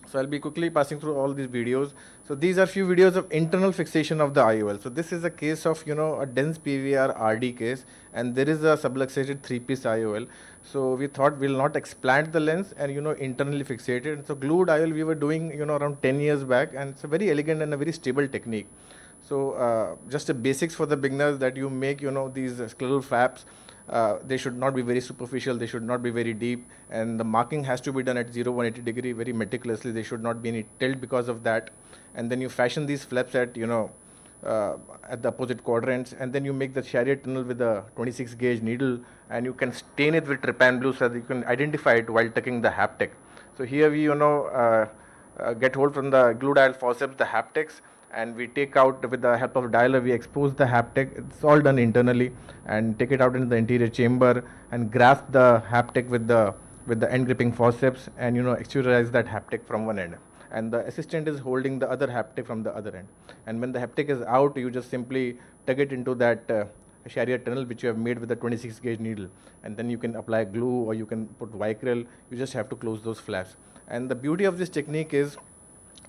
So I'll be quickly passing through all these videos. So these are few videos of internal fixation of the IOL. So this is a case of, a dense PVR RD case, and there is a subluxated 3-piece IOL. So we thought we'll not explant the lens and, internally fixate it. So glued IOL we were doing, around 10 years back, and it's a very elegant and a very stable technique. So just the basics for the beginners, that you make, these scleral flaps. They should not be very superficial, they should not be very deep, and the marking has to be done at 0-180 degree very meticulously. There should not be any tilt because of that. And then you fashion these flaps at, at the opposite quadrants, and then you make the chariot tunnel with a 26 gauge needle, and you can stain it with trypan blue so that you can identify it while taking the haptic. So here we, get hold from the glued IOL forceps, the haptics, and we take out with the help of dialer, we expose the haptic. It's all done internally, and take it out into the anterior chamber and grasp the haptic with the end gripping forceps, and exteriorize that haptic from one end. And the assistant is holding the other haptic from the other end. And when the haptic is out, you just simply tug it into that chariot tunnel which you have made with the 26 gauge needle, and then you can apply glue or you can put Vicryl. You just have to close those flaps. And the beauty of this technique is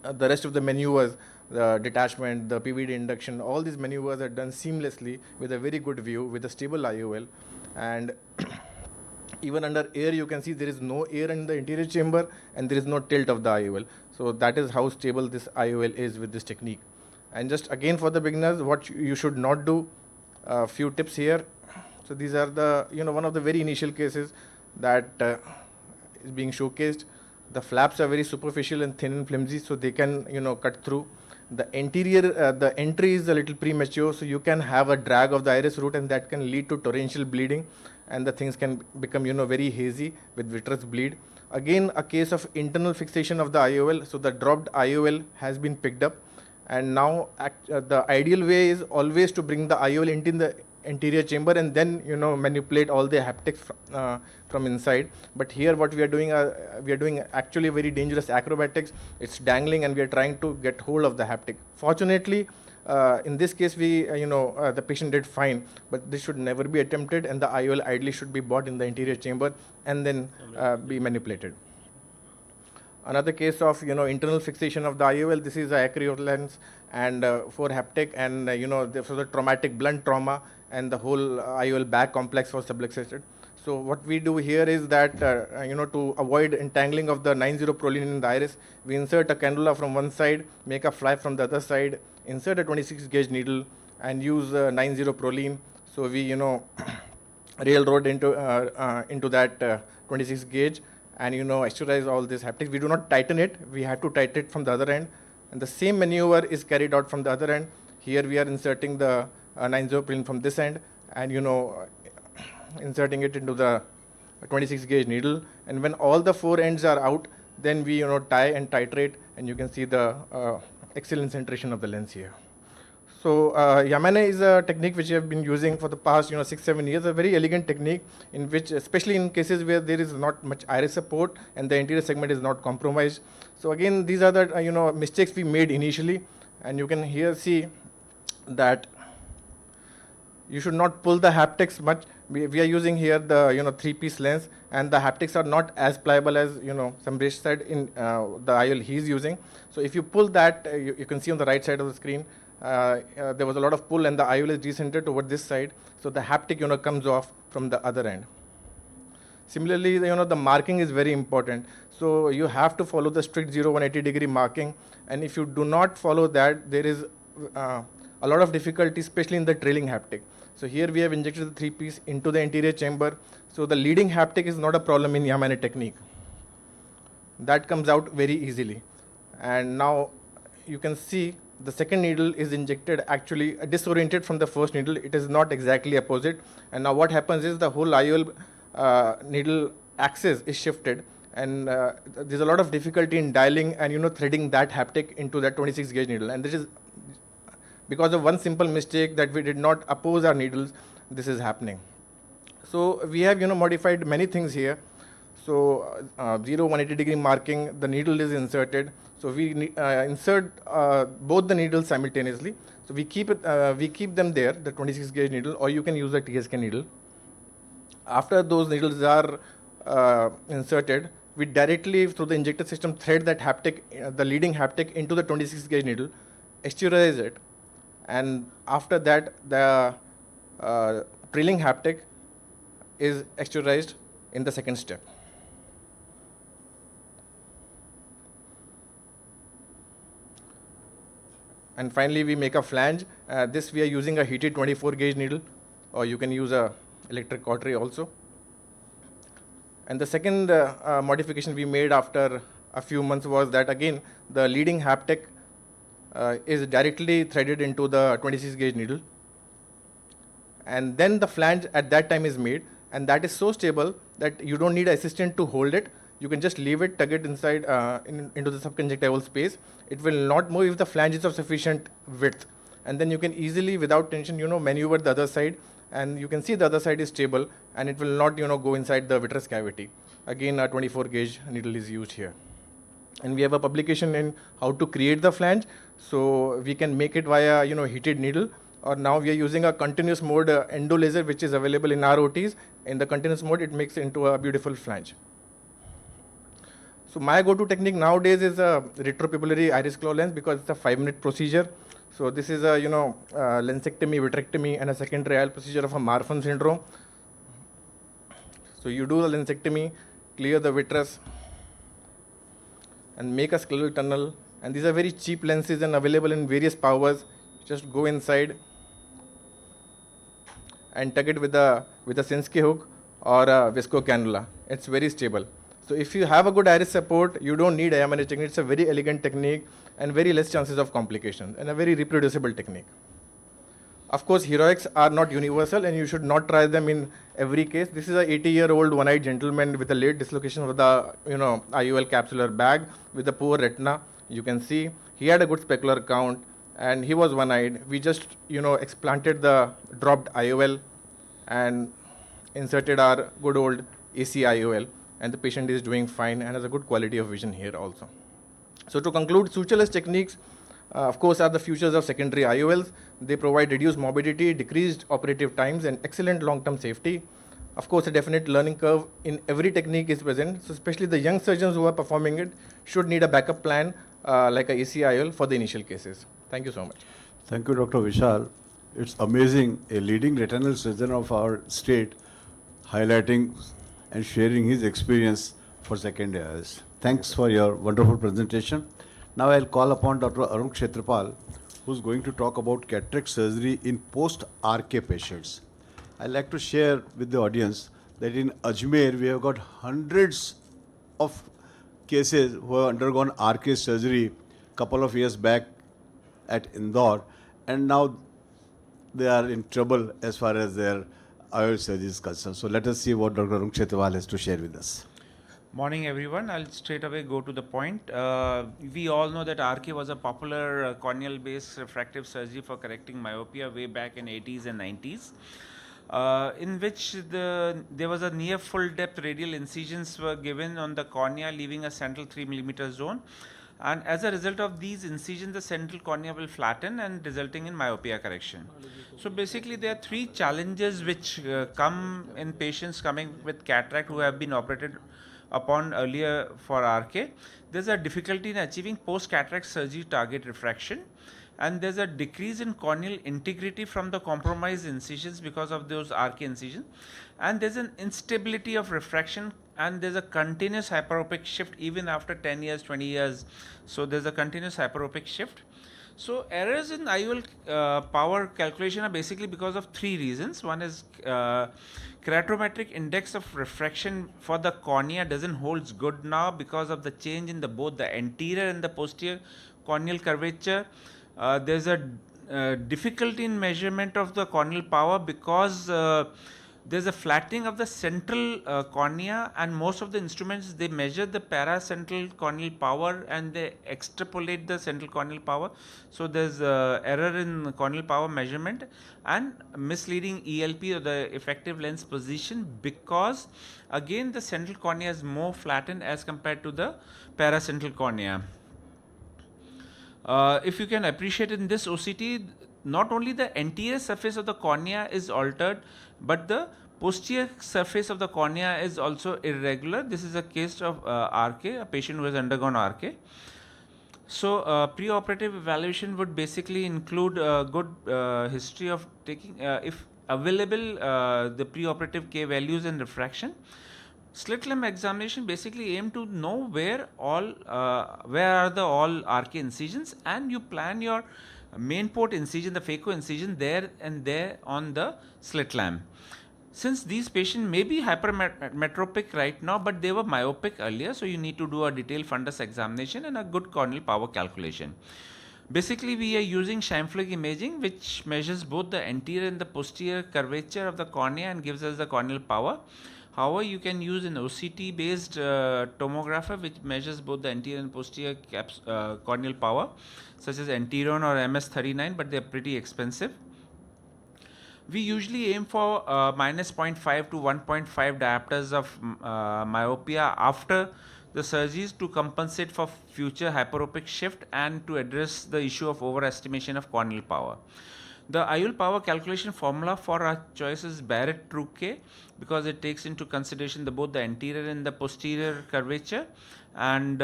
the rest of the maneuvers, the detachment, the PVD induction, all these maneuvers are done seamlessly with a very good view, with a stable IOL. And even under air, you can see there is no air in the interior chamber, and there is no tilt of the IOL. So that is how stable this IOL is with this technique. And just again for the beginners, what you should not do, a few tips here. So these are the, one of the very initial cases that is being showcased. The flaps are very superficial and thin and flimsy, so they can, cut through. The the entry is a little premature, so you can have a drag of the iris root, and that can lead to torrential bleeding, and the things can become, very hazy with vitreous bleed. Again, a case of internal fixation of the IOL. So the dropped IOL has been picked up, and now the ideal way is always to bring the IOL into the anterior chamber and then manipulate all the haptics from inside. But here what we are doing actually very dangerous acrobatics. It's dangling and we are trying to get hold of the haptic. Fortunately, in this case the patient did fine, but this should never be attempted, and the IOL ideally should be bought in the anterior chamber and then be manipulated. Another case of internal fixation of the IOL. This is a acrylic lens and for haptic, and this was a traumatic blunt trauma, and the whole IOL back complex was subluxated. So what we do here is that to avoid entangling of the 90 proline in the iris, we insert a cannula from one side, make a flap from the other side, insert a 26 gauge needle, and use 90 proline. So we railroad into that 26 gauge, and extrudize all this haptics. We do not tighten it, we have to tighten it from the other end, and the same maneuver is carried out from the other end. Here we are inserting the 90 proline from this end, and inserting it into the 26 gauge needle, and when all the four ends are out, then we tie and titrate, and you can see the excellent centration of the lens here. So Yamane is a technique which we have been using for the past 6-7 years, a very elegant technique in which, especially in cases where there is not much iris support and the anterior segment is not compromised. So again, these are the mistakes we made initially, and you can here see that you should not pull the haptics much. We are using here the 3-piece lens, and the haptics are not as pliable as Samresh said in the IOL he is using. So if you pull that, you can see on the right side of the screen, there was a lot of pull, and the IOL is decentered toward this side, so the haptic comes off from the other end. Similarly, the marking is very important. So you have to follow the strict 0-180 degree marking, and if you do not follow that, there is a lot of difficulty, especially in the trailing haptic. So here we have injected the 3-piece into the anterior chamber. So the leading haptic is not a problem in Yamane technique. That comes out very easily. And now you can see the second needle is injected actually disoriented from the first needle. It is not exactly opposite. And now what happens is the whole IOL needle axis is shifted, and there's a lot of difficulty in dialing and threading that haptic into that 26 gauge needle. And this is because of one simple mistake, that we did not oppose our needles, this is happening. So we have modified many things here. So 0-180 degree marking, the needle is inserted. So we insert both the needles simultaneously. So we keep them there, the 26 gauge needle, or you can use a TSK needle. After those needles are inserted, we directly through the injector system thread that haptic, the leading haptic, into the 26 gauge needle, extrudize it, and after that the trailing haptic is extrudized in the second step. And finally we make a flange. This we are using a heated 24 gauge needle, or you can use a electric cautery also. And the second modification we made after a few months was that again the leading haptic is directly threaded into the 26 gauge needle, and then the flange at that time is made, and that is so stable that you don't need an assistant to hold it. You can just leave it, tug it inside into the subconjunctival space. It will not move if the flange is of sufficient width, and then you can easily, without tension, maneuver the other side, and you can see the other side is stable, and it will not go inside the vitreous cavity. Again, a 24 gauge needle is used here. And we have a publication in how to create the flange, so we can make it via heated needle, or now we are using a continuous mode endo laser, which is available in ROTs. In the continuous mode, it makes into a beautiful flange. So my go-to technique nowadays is a retropupillary iris claw lens, because it's a 5-minute procedure. So this is a lensectomy, vitrectomy, and a secondary IOL procedure of a Marfan syndrome. So you do the lensectomy, clear the vitreous, and make a scleral tunnel, And these are very cheap lenses and available in various powers. Just go inside and tug it with a Sinskey hook or a visco cannula. It's very stable. So if you have a good iris support, you don't need eye managed technique. It's a very elegant technique and very less chances of complications and a very reproducible technique. Of course, heroics are not universal and you should not try them in every case. This is a 80-year-old one-eyed gentleman with a late dislocation of the IOL capsular bag with a poor retina. You can see he had a good specular count and he was one-eyed. We just explanted the dropped IOL and inserted our good old AC IOL, and the patient is doing fine and has a good quality of vision here also. So to conclude, sutureless techniques of course are the futures of secondary IOLs. They provide reduced morbidity, decreased operative times and excellent long-term safety. Of course, a definite learning curve in every technique is present, so especially the young surgeons who are performing it should need a backup plan like a AC IOL for the initial cases. Thank you so much. Thank you, Dr. Vishal. It's amazing, a leading retinal surgeon of our state highlighting and sharing his experience for secondary eyes. Thanks for your wonderful presentation. Now I'll call upon Dr. Arun Kshetrapal, who's going to talk about cataract surgery in post-RK patients. I'd like to share with the audience that in Ajmer, we have got hundreds of cases who have undergone RK surgery couple of years back at Indore, and now they are in trouble as far as their IOL surgery is concerned. So let us see what Dr. Arun Kshetrapal has to share with us. Morning everyone, I'll straight away go to the point. We all know that RK was a popular corneal based refractive surgery for correcting myopia way back in 80s and 90s. In which there was a near full depth radial incisions were given on the cornea, leaving a central 3 mm zone, and as a result of these incisions the central cornea will flatten and resulting in myopia correction. So basically there are three challenges which come in patients coming with cataract who have been operated upon earlier for RK. There's a difficulty in achieving post cataract surgery target refraction, and there's a decrease in corneal integrity from the compromised incisions because of those RK incisions, and there's an instability of refraction, and there's a continuous hyperopic shift even after 10 years, 20 years. So there's a continuous hyperopic shift. So errors in IOL power calculation are basically because of three reasons. One is keratometric index of refraction for the cornea doesn't holds good now because of the change in both the anterior and the posterior corneal curvature. There's a difficulty in measurement of the corneal power because there's a flattening of the central cornea, and most of the instruments they measure the paracentral corneal power and they extrapolate the central corneal power. So there's error in corneal power measurement and misleading ELP or the effective lens position, because again the central cornea is more flattened as compared to the paracentral cornea. If you can appreciate in this OCT, not only the anterior surface of the cornea is altered, but the posterior surface of the cornea is also irregular. This is a case of RK, a patient who has undergone RK. So preoperative evaluation would basically include a good history of taking, if available, the preoperative K values and refraction. Slit lamp examination basically aim to know where are the all RK incisions, and you plan your main port incision, the phaco incision there and there on the slit lamp. Since these patients may be hypermetropic right now, but they were myopic earlier, so you need to do a detailed fundus examination and a good corneal power calculation. Basically, we are using Scheimpflug imaging, which measures both the anterior and the posterior curvature of the cornea and gives us the corneal power. However, you can use an OCT based tomographer which measures both the anterior and posterior corneal power, such as Anteron or MS39, but they are pretty expensive. We usually aim for minus 0.5 to 1.5 diopters of myopia after the surgeries to compensate for future hyperopic shift and to address the issue of overestimation of corneal power. The IOL power calculation formula for our choice is Barrett-Trouquet, because it takes into consideration both the anterior and the posterior curvature, and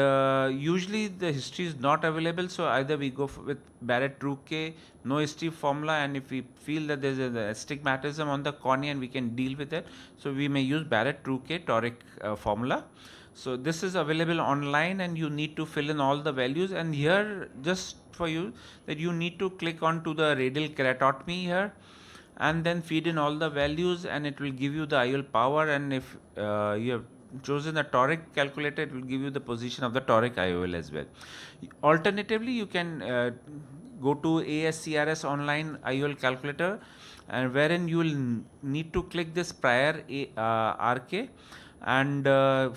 usually the history is not available, so either we go with Barrett-Trouquet, no history formula, and if we feel that there is an astigmatism on the cornea and we can deal with it, so we may use Barrett-Trouquet toric formula. So this is available online, and you need to fill in all the values. And here, just for you, that you need to click on to the radial keratotomy here, and then feed in all the values, and it will give you the IOL power. And if you have chosen a toric calculator, it will give you the position of the toric IOL as well. Alternatively, you can go to ASCRS online IOL calculator, and wherein you will need to click this prior RK and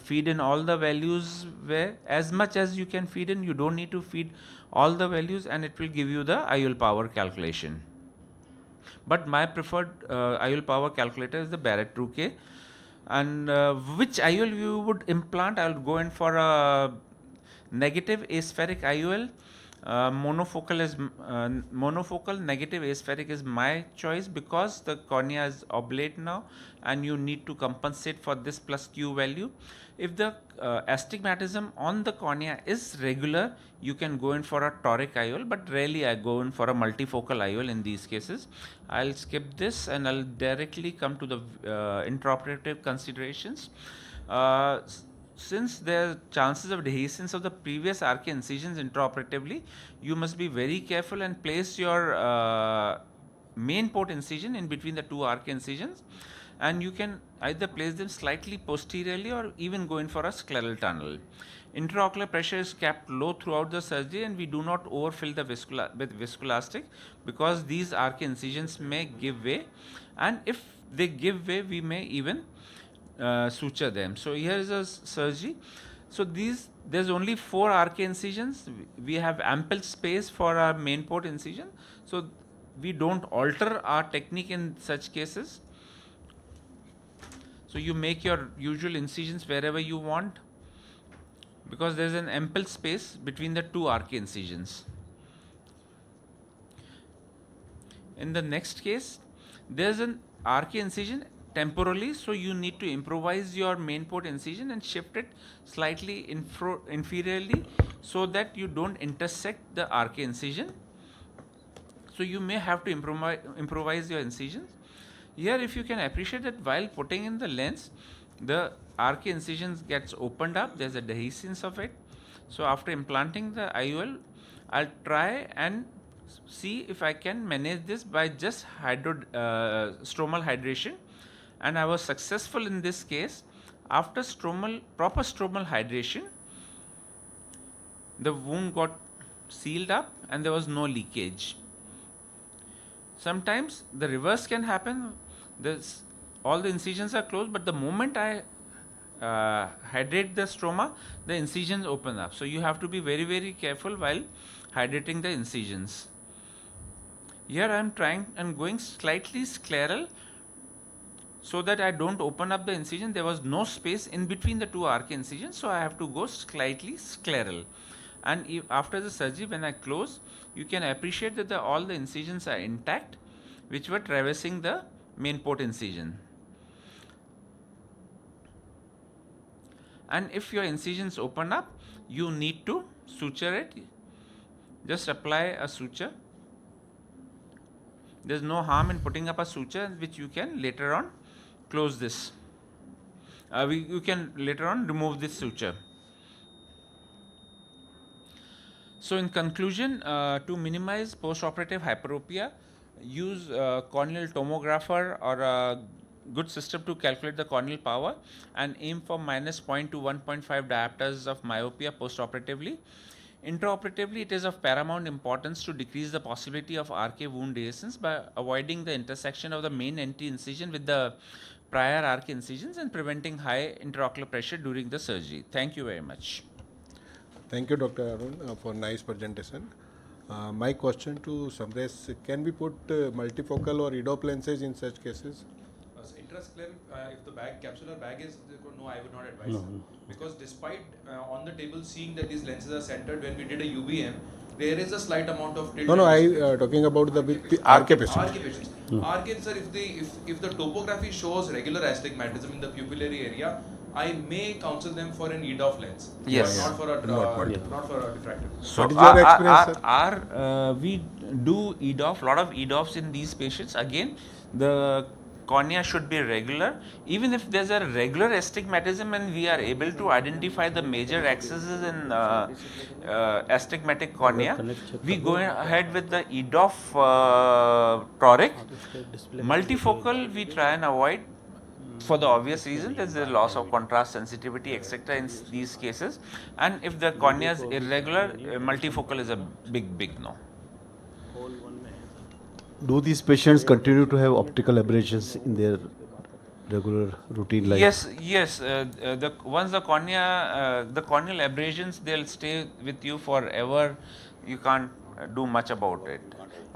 feed in all the values, where as much as you can feed in. You don't need to feed all the values, and it will give you the IOL power calculation. But my preferred IOL power calculator is the Barrett 2K. And which IOL you would implant? I will go in for a negative aspheric IOL. Monofocal negative aspheric is my choice, because the cornea is oblate now, and you need to compensate for this plus Q value. If the astigmatism on the cornea is regular, you can go in for a toric IOL, but rarely I go in for a multifocal IOL in these cases. I'll skip this, and I'll directly come to the intraoperative considerations. Since there are chances of dehiscence of the previous RK incisions intraoperatively, you must be very careful and place your main port incision in between the two RK incisions, and you can either place them slightly posteriorly or even go in for a scleral tunnel. Intraocular pressure is kept low throughout the surgery, and we do not overfill the with viscoelastic, because these RK incisions may give way, and if they give way, we may even suture them. So here is a surgery. So there's only 4 RK incisions. We have ample space for our main port incision, so we don't alter our technique in such cases. So you make your usual incisions wherever you want, because there's an ample space between the 2 RK incisions. In the next case, there's an RK incision temporally, so you need to improvise your main port incision and shift it slightly inferiorly, so that you don't intersect the RK incision. So you may have to improvise your incisions. Here, if you can appreciate that while putting in the lens, the RK incisions gets opened up, there's a dehiscence of it. So after implanting the IOL, I'll try and see if I can manage this by just stromal hydration, and I was successful in this case. After proper stromal hydration, the wound got sealed up and there was no leakage. Sometimes the reverse can happen. All the incisions are closed, but the moment I hydrate the stroma, the incisions open up. So you have to be very, very careful while hydrating the incisions. Here I am trying and going slightly scleral, so that I don't open up the incision. There was no space in between the 2 RK incisions, so I have to go slightly scleral. And after the surgery, when I close, you can appreciate that all the incisions are intact, which were traversing the main port incision. And if your incisions open up, you need to suture it. Just apply a suture. There's no harm in putting up a suture, which you can later on close this. You can later on remove this suture. So in conclusion, to minimize post-operative hyperopia, use a corneal tomographer or a good system to calculate the corneal power, and aim for -0.2 to 1.5 diopters of myopia post-operatively. Intraoperatively, it is of paramount importance to decrease the possibility of RK wound dehiscence by avoiding the intersection of the main anti-incision with the prior RK incisions and preventing high intraocular pressure during the surgery. Thank you very much. Thank you, Dr. Arun, for nice presentation. My question to Samresh, can we put multifocal or EDOF lenses in such cases? Intrascleral, if the capsular bag is, no, I would not advise. Because despite on the table seeing that these lenses are centered, when we did a UBM, there is a slight amount of tilt. No, I talking about the RK patients. RK patients. RK, sir, if the topography shows regular astigmatism in the pupillary area, I may counsel them for an EDOF lens. Yes. Not for a diffractive. So what is your experience, sir? we do EDOF, lot of EDOFs in these patients. Again, the cornea should be regular. Even if there's a regular astigmatism and we are able to identify the major axes in astigmatic cornea, we go ahead with the EDOF toric. Multifocal we try and avoid for the obvious reason. There's a loss of contrast sensitivity, etc. in these cases. And if the cornea is irregular, multifocal is a big no. Do these patients continue to have optical aberrations in their regular routine life? Yes. Once the cornea, the corneal abrasions, they'll stay with you forever. You can't do much about it,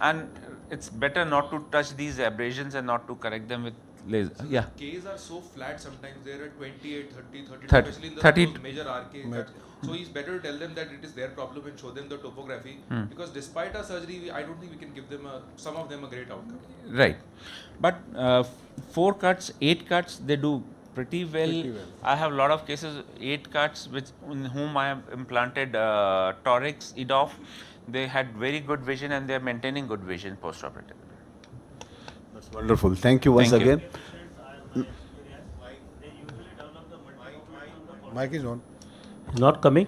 and it's better not to touch these abrasions and not to correct them with laser. Yeah. Ks are so flat sometimes. They're at 28, 30, 32, 30, especially in the 30 those major RK. So it's better to tell them that it is their problem and show them the topography. Because despite our surgery, I don't think we can give them some of them a great outcome. Right. But 4 cuts, 8 cuts, they do pretty well. I have a lot of cases, 8 cuts, in whom I have implanted torics, EDOF. They had very good vision and they are maintaining good vision post-operative. That's wonderful. Thank you once Thank you. again. Mic is on. Not coming?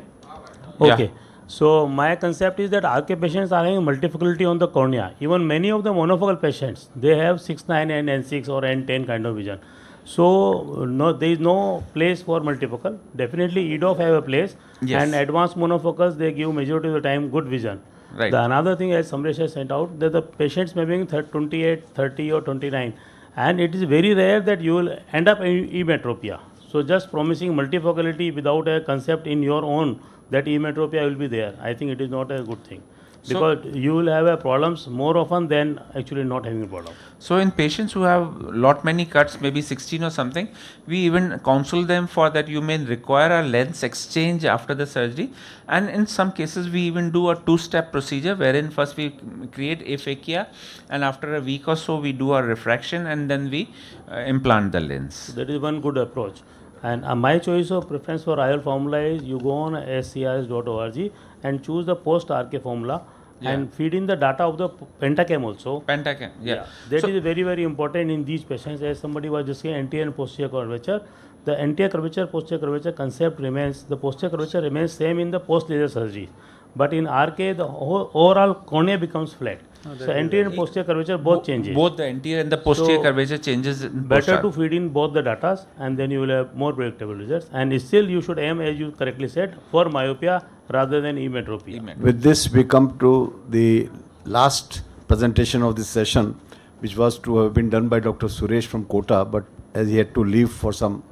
Yeah. Okay. So my concept is that RK patients are having multifocality on the cornea. Even many of the monofocal patients, they have 6/9 and N6 or N10 kind of vision. So there is no place for multifocal. Definitely EDOF have a place. Yes. And advanced monofocals, they give majority of the time good vision. Right. The another thing, as Samresh has sent out, that the patients may be 28, 30 or 29, and it is very rare that you will end up in emetropia. So just promising multifocality without a concept in your own that emetropia will be there, I think it is not a good thing. Because you will have a problems more often than actually not having a problem. So in patients who have many cuts, maybe 16 or something, we even counsel them for that you may require a lens exchange after the surgery. And in some cases, we even do a 2-step procedure wherein first we create aphakia and after a week or so we do a refraction and then we implant the lens. That is one good approach. And my choice of preference for IOL formula is you go on scrs.org and choose the post-RK formula and feed in the data of the pentacam also. Pentacam, yeah. That is very, very important in these patients. As somebody was just saying, anterior and posterior curvature. The anterior curvature, posterior curvature concept remains, the posterior curvature remains same in the post-laser surgery. But in RK, the overall cornea becomes flat. So anterior and posterior curvature both changes. Both the anterior and the posterior curvature changes. Better to feed in both the data and then you will have more predictable results. And still you should aim, as you correctly said, for myopia rather than emetropia. With this, we come to the last presentation of this session, which was to have been done by Dr. Suresh from Kota, but as he had to leave for some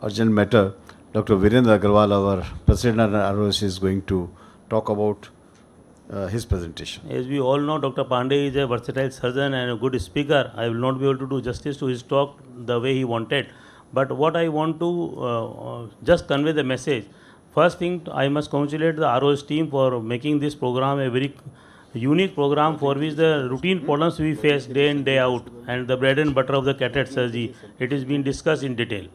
urgent matter, Dr. Virendra Agarwal, our president and ROS, is going to talk about his presentation. As we all know, Dr. Pandey is a versatile surgeon and a good speaker. I will not be able to do justice to his talk the way he wanted. But what I want to just convey the message. First thing, I must congratulate the ROS team for making this program a very unique program for which the routine problems we face day in, day out, and the bread and butter of the cataract surgery, it is being discussed in detail.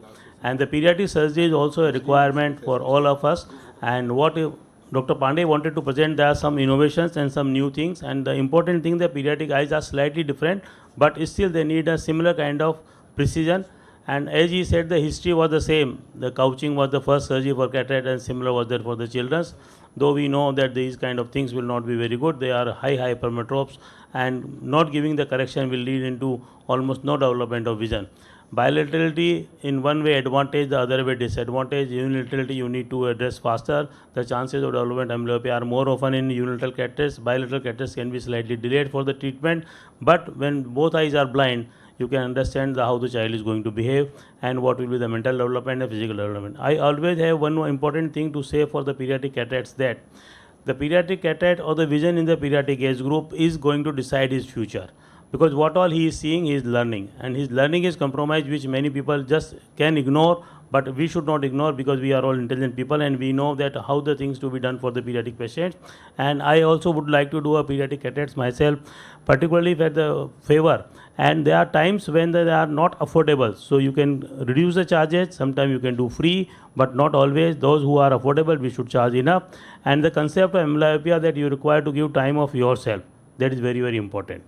And the pediatric surgery is also a requirement for all of us. And what Dr. Pandey wanted to present, there are some innovations and some new things. And the important thing, the pediatric eyes are slightly different, but still they need a similar kind of precision. And as he said, the history was the same. The couching was the first surgery for cataract and similar was there for the children's. Though we know that these kind of things will not be very good. They are high hypermetropes and not giving the correction will lead into almost no development of vision. Bilaterality in one way advantage, the other way disadvantage. Unilaterality you need to address faster. The chances of development amblyopia are more often in unilateral cataracts. Bilateral cataracts can be slightly delayed for the treatment, but when both eyes are blind, you can understand how the child is going to behave and what will be the mental development and physical development. I always have one more important thing to say for the pediatric cataracts, that the pediatric cataract or the vision in the pediatric age group is going to decide his future. Because what all he is seeing, he is learning, and his learning is compromised, which many people just can ignore, but we should not ignore because we are all intelligent people and we know that how the things to be done for the pediatric patients. And I also would like to do a pediatric cataracts myself, particularly for the favor. And there are times when they are not affordable, so you can reduce the charges. Sometimes you can do free, but not always. Those who are affordable, we should charge enough. And the concept of amblyopia, that you require to give time of yourself, that is very, very important.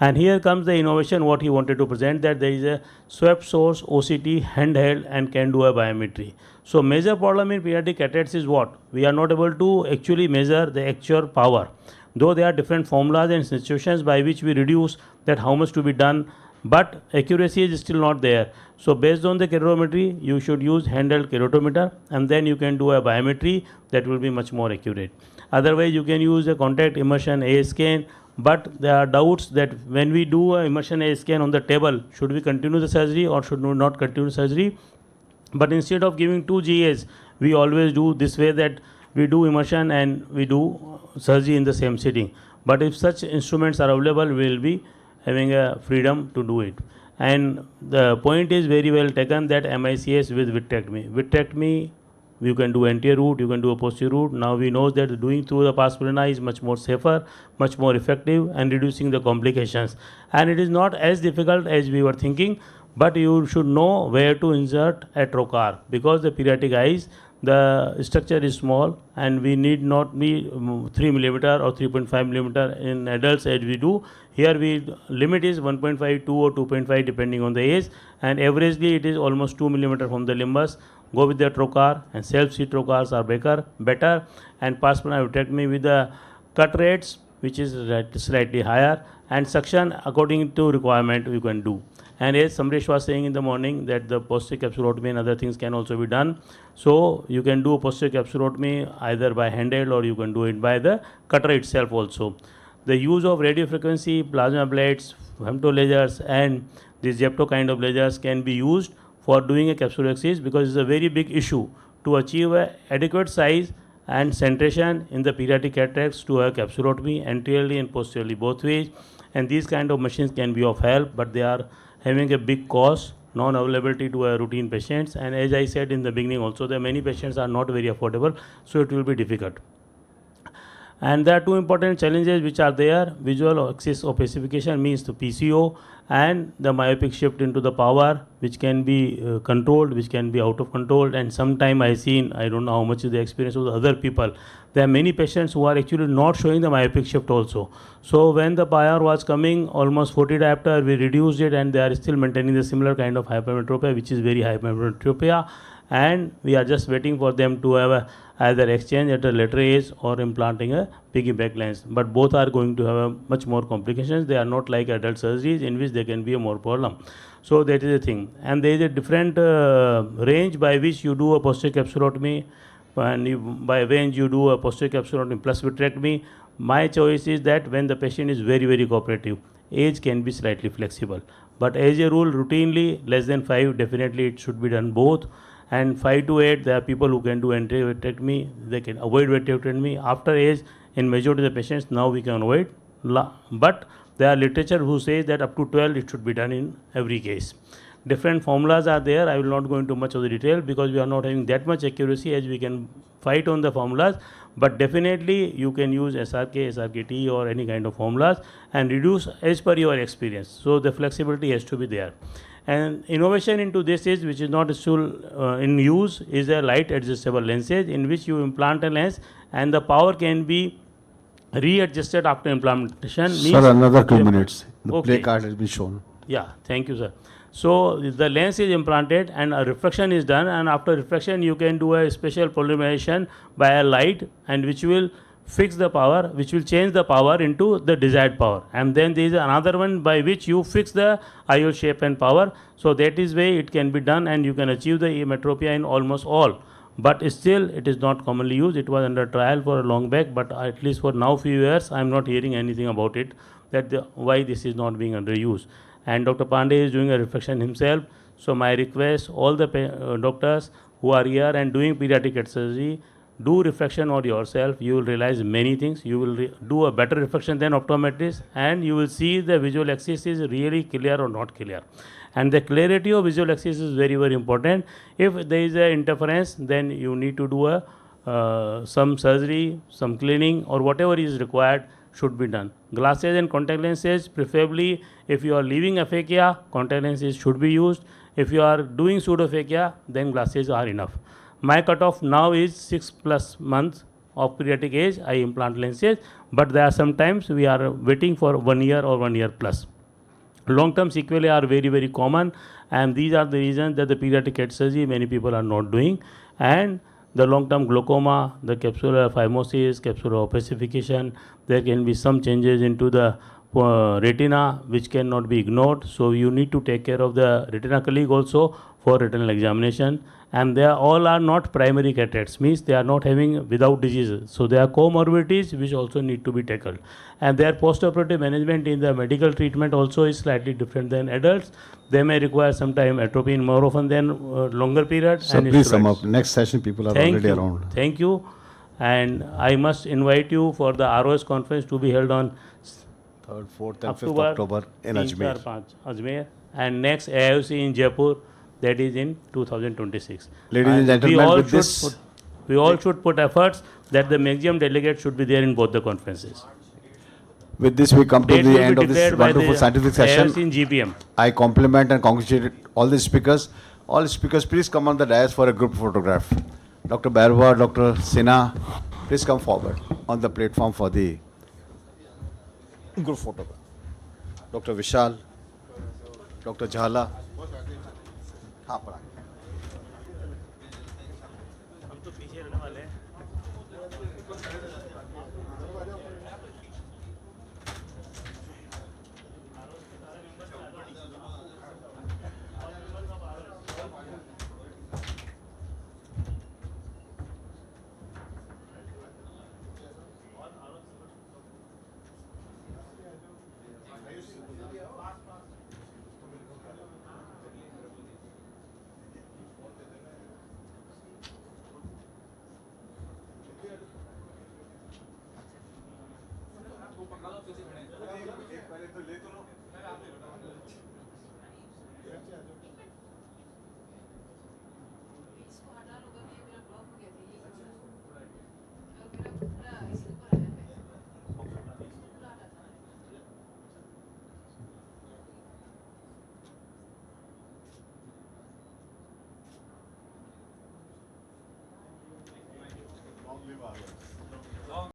And here comes the innovation what he wanted to present, that there is a swept source OCT handheld and can do a biometry. So major problem in pediatric cataracts is what? We are not able to actually measure the actual power. Though there are different formulas and situations by which we reduce that how much to be done, but accuracy is still not there. So based on the keratometry, you should use handheld keratometer, and then you can do a biometry that will be much more accurate. Otherwise, you can use a contact immersion A scan, but there are doubts that when we do a immersion A scan on the table, should we continue the surgery or should we not continue surgery? But instead of giving 2 GAs, we always do this way, that we do immersion and we do surgery in the same sitting. But if such instruments are available, we will be having a freedom to do it. And the point is very well taken, that MICS with vitrectomy. Vitrectomy, you can do anterior route, you can do a posterior route. Now we know that doing through the pars plana is much more safer, much more effective, and reducing the complications. And it is not as difficult as we were thinking, but you should know where to insert a trocar, because the pediatric eyes, the structure is small, and we need not be 3 millimeter or 3.5 millimeter in adults as we do. Here we limit is 1.5, 2 or 2.5 depending on the age, and averagely it is almost 2 millimeter from the limbus. Go with the trocar, and self-seat trocars are better, and pars plana vitrectomy with the cut rates which is slightly higher, and suction according to requirement you can do. And as Samresh was saying in the morning, that the posterior capsulotomy and other things can also be done. So you can do a posterior capsulotomy either by handheld, or you can do it by the cutter itself also. The use of radio frequency, plasma blades, femtolasers, and these Zepto kind of lasers can be used for doing a capsulorrhexis, because it's a very big issue to achieve a adequate size and centration in the pediatric cataracts to a capsulotomy anteriorly and posteriorly both ways. And these kind of machines can be of help, but they are having a big cost, non-availability to a routine patients. And as I said in the beginning also, that many patients are not very affordable, so it will be difficult. And there are two important challenges which are there. Visual axis opacification means the PCO, and the myopic shift into the power, which can be controlled, which can be out of control. And sometime I seen, I don't know how much is the experience of the other people, there are many patients who are actually not showing the myopic shift also. So when the power was coming almost 40 diopter, we reduced it, and they are still maintaining the similar kind of hypermetropia, which is very hypermetropia. And we are just waiting for them to have either exchange at a later age or implanting a piggyback lens. But both are going to have much more complications. They are not like adult surgeries in which there can be a more problem. So that is the thing. And there is a different range by which you do a posterior capsulotomy, and by range you do a posterior capsulotomy plus vitrectomy. My choice is that when the patient is very, very cooperative, age can be slightly flexible. But as a rule, routinely less than 5, definitely it should be done both. And 5 to 8, there are people who can do anterior vitrectomy, they can avoid vitrectomy. After age, in majority of the patients, now we can avoid. But there are literature who says that up to 12, it should be done in every case. Different formulas are there. I will not go into much of the detail, because we are not having that much accuracy as we can fight on the formulas. But definitely you can use SRK, SRKT or any kind of formulas and reduce as per your experience. So the flexibility has to be there. And innovation into this is, which is not still in use, is a light adjustable lenses, in which you implant a lens and the power can be readjusted after implantation. Sir, another 2 minutes. The Okay. play card has been shown. Yeah, thank you, sir. So the lens is implanted and a refraction is done, and after refraction you can do a special polymerization by a light, and which will fix the power, which will change the power into the desired power. And then there is another one by which you fix the IOL shape and power. So that is way it can be done, and you can achieve the emetropia in almost all. But still it is not commonly used. It was under trial for a long back, but at least for now few years I am not hearing anything about it, that why this is not being under use. And Dr. Pandey is doing a reflection himself. So my request, all the doctors who are here and doing pediatric surgery, do reflection on yourself. You will realize many things. You will do a better reflection than optometrist, and you will see the visual axis is really clear or not clear. And the clarity of visual axis is very, very important. If there is an interference, then you need to do some surgery, some cleaning, or whatever is required should be done. Glasses and contact lenses, preferably if you are leaving aphakia, contact lenses should be used. If you are doing pseudophakia, then glasses are enough. My cutoff now is 6+ months of pediatric age. I implant lenses, but there are sometimes we are waiting for 1 year or 1 year plus. Long-term sequelae are very, very common, and these are the reasons that the pediatric cataract surgery many people are not doing. And the long-term glaucoma, the capsular phimosis, capsular opacification, there can be some changes into the retina which cannot be ignored. So you need to take care of the retina colleague also for retinal examination. And they are all are not primary cataracts, means they are not having without diseases. So they are comorbidities which also need to be tackled. And their postoperative management in the medical treatment also is slightly different than adults. They may require some time atropine more often than longer period. So and please sum steroids. up. Next session, people are Thank already you. around. Thank you. And I must invite you for the ROS conference to be held on 3rd, 4th, and 5th October October in 3, Ajmer. 4, 5, Ajmer, and next AIOC in Jaipur, that is in 2026. Ladies and gentlemen, we all with should this- we all should put efforts that the maximum delegates should be there in both the conferences. With this, we come to Date the will end be of this declared by wonderful the scientific AIOC session. in GPM. I compliment and congratulate all the speakers. All speakers, please come on the dais for a group photograph. Dr. Barwa, Dr. Sinha, please come forward on the platform for the group photograph. Dr. Vishal, Dr. Jhala. हाँ, पर आए। Long live AIOS.